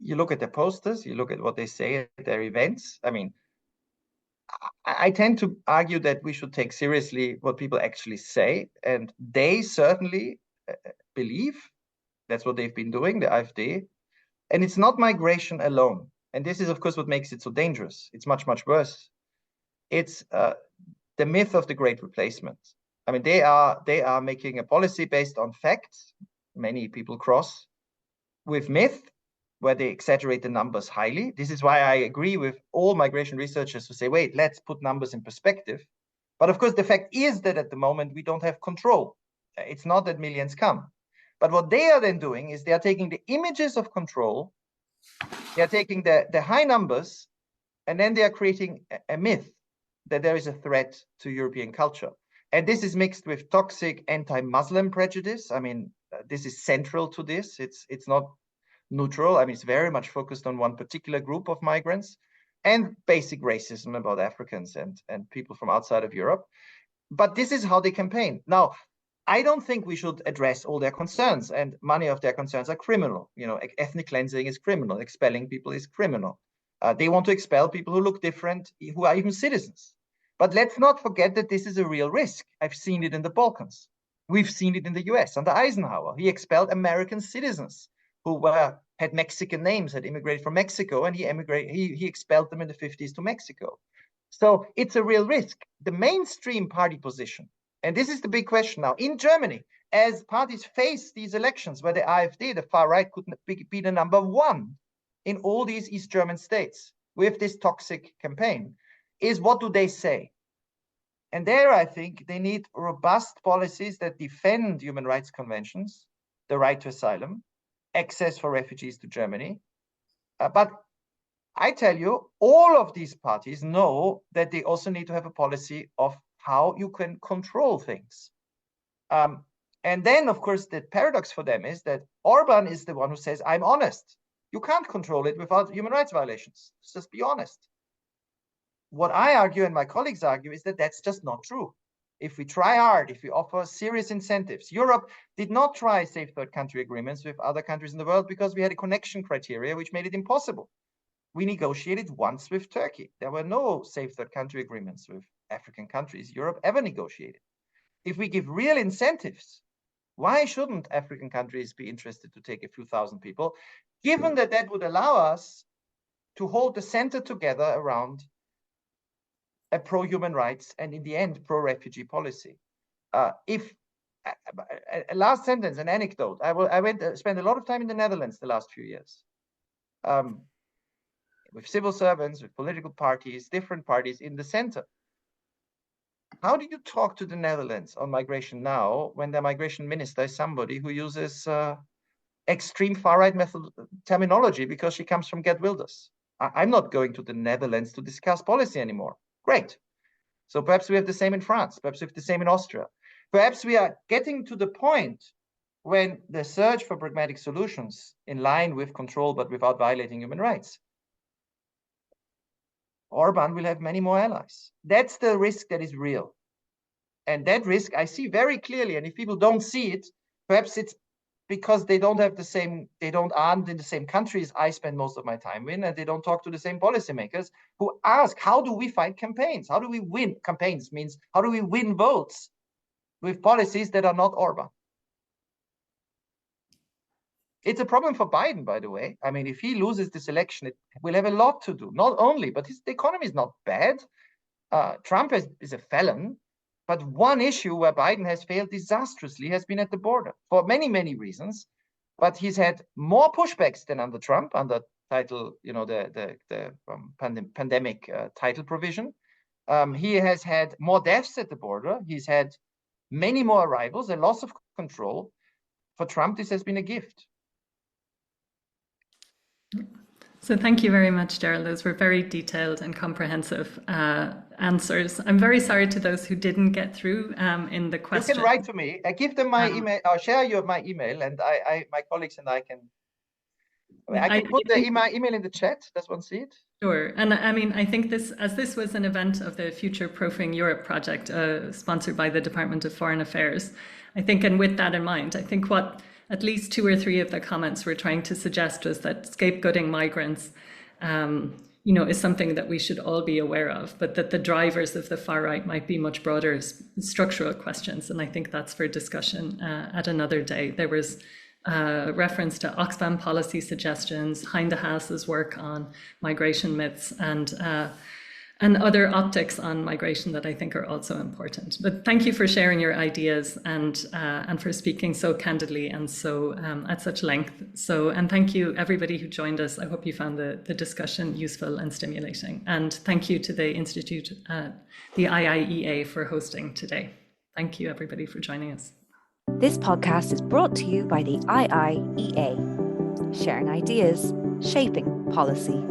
You look at their posters, you look at what they say at their events. I mean, I tend to argue that we should take seriously what people actually say, and they certainly believe, that's what they've been doing, the AfD, and it's not migration alone. And this is, of course, what makes it so dangerous. It's much, much worse. It's the myth of the great replacement. I mean, they are making a policy based on facts. Many people cross with myth, where they exaggerate the numbers highly. This is why I agree with all migration researchers who say, wait, let's put numbers in perspective. But of course, the fact is that at the moment, we don't have control. It's not that millions come. But what they are then doing is they are taking the images of control, they are taking the high numbers, and then they are creating a myth that there is a threat to European culture. And this is mixed with toxic anti-Muslim prejudice. I mean, this is central to this. It's not neutral. I mean, it's very much focused on one particular group of migrants, and basic racism about Africans and people from outside of Europe. But this is how they campaign. Now, I don't think we should address all their concerns, and many of their concerns are criminal. Ethnic cleansing is criminal, expelling people is criminal. They want to expel people who look different, who are even citizens. But let's not forget that this is a real risk. I've seen it in the Balkans. We've seen it in the US under Eisenhower. He expelled American citizens who had Mexican names, had immigrated from Mexico, and he expelled them in the 50s to Mexico. So it's a real risk. The mainstream party position, and this is the big question now, in Germany, as parties face these elections where the AfD, the far right, could be the number one in all these East German states with this toxic campaign, is what do they say? And there, I think they need robust policies that defend human rights conventions, the right to asylum, access for refugees to Germany. But I tell you, all of these parties know that they also need to have a policy of how you can control things. And then, of course, the paradox for them is that Orban is the one who says, I'm honest. You can't control it without human rights violations. Just be honest. What I argue and my colleagues argue is that that's just not true. If we try hard, if we offer serious incentives, Europe did not try safe third country agreements with other countries in the world because we had a connection criteria which made it impossible. We negotiated once with Turkey. There were no safe third country agreements with African countries Europe ever negotiated. If we give real incentives, why shouldn't African countries be interested to take a few thousand people, given that that would allow us to hold the center together around a pro-human rights and, in the end, pro-refugee policy? A last sentence, an anecdote. I spent a lot of time in the Netherlands the last few years, with civil servants, with political parties, different parties in the center. How do you talk to the Netherlands on migration now when the migration minister is somebody who uses extreme far-right terminology because she comes from Geert Wilders? I'm not going to the Netherlands to discuss policy anymore. Great. So perhaps we have the same in France. Perhaps we have the same in Austria. Perhaps we are getting to the point when the search for pragmatic solutions in line with control but without violating human rights, Orban will have many more allies. That's the risk that is real. And that risk I see very clearly. And if people don't see it, perhaps it's because they don't have the same, aren't in the same countries I spend most of my time in, and they don't talk to the same policymakers who ask, how do we fight campaigns? How do we win? Campaigns means, how do we win votes with policies that are not Orban? It's a problem for Biden, by the way. I mean, if he loses this election, it will have a lot to do. Not only, but the economy is not bad. Trump is a felon. But one issue where Biden has failed disastrously has been at the border for many, many reasons. But he's had more pushbacks than under Trump, under title, the pandemic title provision. He has had more deaths at the border. He's had many more arrivals, a loss of control. For Trump, this has been a gift. So thank you very much, Gerald. Those were very detailed and comprehensive answers. I'm very sorry to those who didn't get through in the question. You can write to me. I give them my email. I'll share my email, and my colleagues and I can put the email in the chat. Does one see it? Sure. And I mean, I think this was an event of the Future Proofing Europe project sponsored by the Department of Foreign Affairs, I think, and with that in mind, I think what at least 2 or 3 of the comments were trying to suggest was that scapegoating migrants, is something that we should all be aware of, but that the drivers of the far right might be much broader structural questions. And I think that's for discussion at another day. There was reference to Oxfam policy suggestions, Hinde Haas's work on migration myths, and other optics on migration that I think are also important. But thank you for sharing your ideas and for speaking so candidly and so at such length. And thank you everybody who joined us. I hope you found the discussion useful and stimulating. And thank you to the Institute, the IIEA, for hosting today. Thank you everybody for joining us. This podcast is brought to you by the IIEA, sharing ideas, shaping policy.